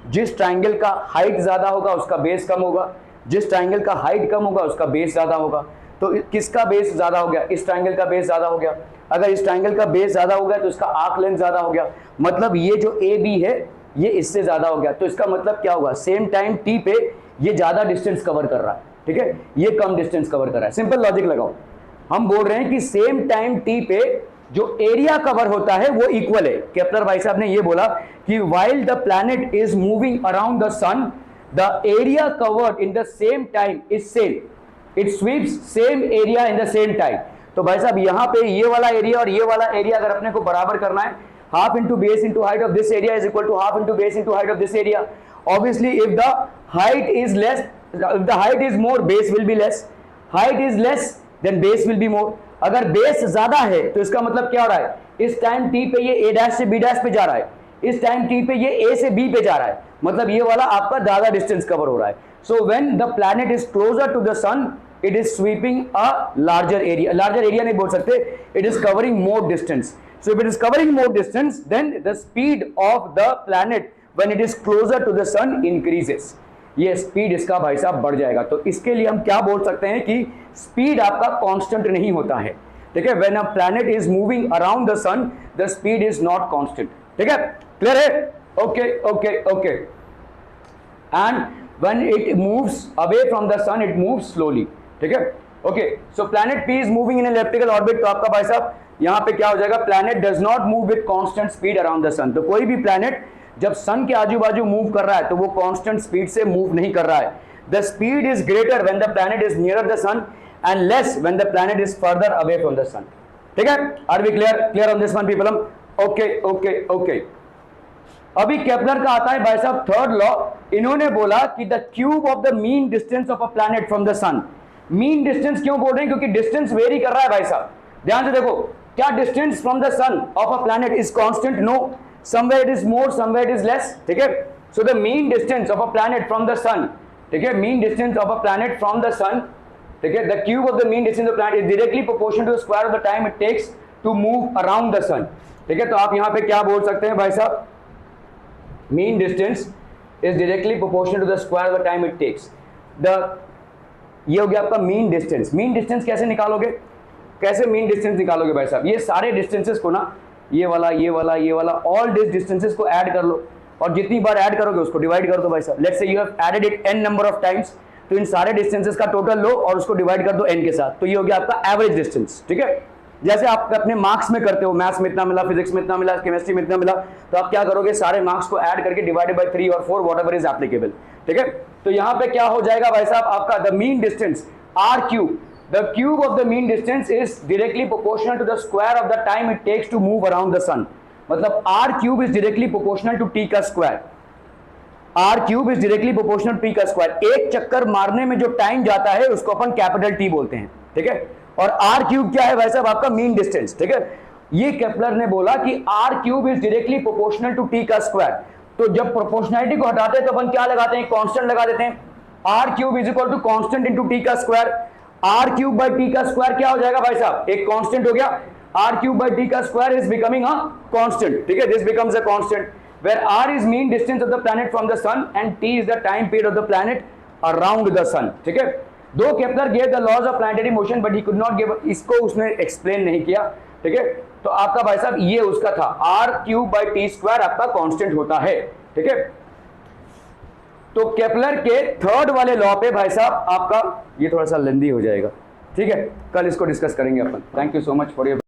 Speaker 2: जिस ट्राइंगल का हाइट ज्यादा होगा उसका बेस कम होगा, जिस ट्राइंगल का हाइट कम होगा उसका बेस ज्यादा होगा। तो किसका बेस ज्यादा हो गया? इस ट्राइंगल का बेस ज्यादा हो गया। अगर इस ट्राइंगल का बेस ज्यादा हो गया तो इसका आर्क लेंथ ज्यादा हो गया, मतलब ये जो ए बी है ये इससे ज्यादा हो गया। तो इसका मतलब क्या होगा, सेम टाइम टी पे ये ज्यादा डिस्टेंस कवर कर रहा है, ठीक है, ये कम डिस्टेंस कवर कर रहा है। सिंपल लॉजिक लगाओ, हम बोल रहे हैं कि सेम टाइम टी पे जो एरिया कवर होता है वो इक्वल है। केपलर भाई साहब ने ये बोला कि while the planet is moving around the sun, the area covered in the same time is same. It sweeps same area in the same time. तो भाई साहब यहाँ पे ये वाला एरिया और ये वाला एरिया अगर अपने को बराबर करना है, half into base into height of this area is equal to half into base into height of this area. Obviously, if the height is less, if the height is more, base will be less. Height is less, then base will be more. अगर base ज्यादा है तो इसका मतलब क्या हो रहा है, इस टाइम टी पे ये ए डैश से बी डैश पे जा रहा है, इस टाइम टी पे ये ए से बी पे जा रहा है, मतलब ये वाला आपका ज्यादा डिस्टेंस कवर हो रहा है। So when the planet is closer to the sun it is sweeping a larger area, larger area नहीं बोल सकते, it is covering more distance. So if it is covering more distance, then the speed of the planet when it is closer to the sun increases. ये speed इसका भाई साहब बढ़ जाएगा. तो इसके लिए हम क्या बोल सकते हैं कि स्पीड आपका कांस्टेंट नहीं होता है. ठीक है, when a planet is moving around the sun, the speed is not constant. ठीक है, क्लियर है? Okay okay okay. And when it moves away from the sun, it moves slowly. ठीक है, okay. So planet P is moving in an elliptical orbit. तो आपका भाई साहब यहाँ पे क्या हो जाएगा, planet does not move with constant speed around the sun. तो कोई भी प्लैनेट जब सन के आजू बाजू मूव कर रहा है तो वो कांस्टेंट स्पीड से मूव नहीं कर रहा है. The speed is greater when the planet is nearer the sun and less when the planet is further away from the sun. ठीक है, are we clear on this one people? Okay okay okay. अभी Kepler का आता है भाई साहब third law. इन्होंने बोला कि the cube of the mean distance of a planet from the sun. Mean distance क्यों बोल रहे हैं? क्योंकि डिस्टेंस वेरी कर रहा है भाई साहब. ध्यान से देखो, क्या distance from the sun of a planet is constant? No, somewhere it is more, somewhere it is less. ठीक है, so the mean distance of a planet from the sun, ठीक है, mean distance of a planet from the sun, ठीक है, the cube of the mean distance of planet is directly proportional to the square of the time it takes to move around the sun. ठीक है, तो आप यहां पे क्या बोल सकते हैं भाई साहब, mean distance is directly proportional to the square of the time it takes. ये हो गया आपका मीन डिस्टेंस. मीन डिस्टेंस कैसे निकालोगे? कैसे मीन डिस्टेंस निकालोगे भाई साहब? ये सारे डिस्टेंसेस को ना, ये वाला ये वाला ये वाला, ऑल दिस डिस्टेंसेस को ऐड कर लो और जितनी बार ऐड करोगे उसको डिवाइड कर दो भाई साहब. Let's say you have added it n number of times, तो इन सारे डिस्टेंसेस का टोटल लो और उसको डिवाइड कर दो n के साथ. तो ये हो गया आपका एवरेज डिस्टेंस. ठीक है, जैसे आप अपने मार्क्स में करते हो, मैथ्स में इतना मिला, फिजिक्स में इतना मिला, केमिस्ट्री में इतना मिला, तो आप क्या करोगे, सारे मार्क्स को ऐड करके डिवाइडेड बाय 3 और 4 व्हाटएवर इज एप्लीकेबल. ठीक है, तो यहाँ पे क्या हो जाएगा भाई साहब, आपका the mean distance r cube, the cube of the mean distance is directly proportional to the square of the time it takes to move around the sun. मतलब r cube is directly proportional to t का square. r cube is directly proportional to t का square. एक चक्कर मारने में जो time जाता है उसको अपन कैपिटल T बोलते हैं. ठीक है, और r cube क्या है भाई साहब, आपका मीन डिस्टेंस. ठीक है, ये केपलर ने बोला कि r cube is directly proportional to t का square. तो जब प्रोपोर्शनैलिटी को हटाते हैं तो अपन क्या लगाते हैं, कांस्टेंट लगा देते हैं. r cube is equal to constant into t का square. r cube by t का स्क्वायर क्या हो जाएगा भाई साहब, एक कांस्टेंट हो गया. r cube by t का square is becoming a constant. ठीक है, this becomes a constant where r is mean distance of the planet from the sun and t is the time period of the planet around the sun. ठीक है, दो Kepler gave the laws of planetary motion but he could not give, इसको उसने explain नहीं किया. ठीक है, तो आपका भाई साहब ये उसका था, r cube by t square आपका कांस्टेंट होता है. ठीक है, तो केपलर के थर्ड वाले लॉ पे भाई साहब आपका ये थोड़ा सा लेंदी हो जाएगा. ठीक है, कल इसको डिस्कस करेंगे अपन. Thank you so much for your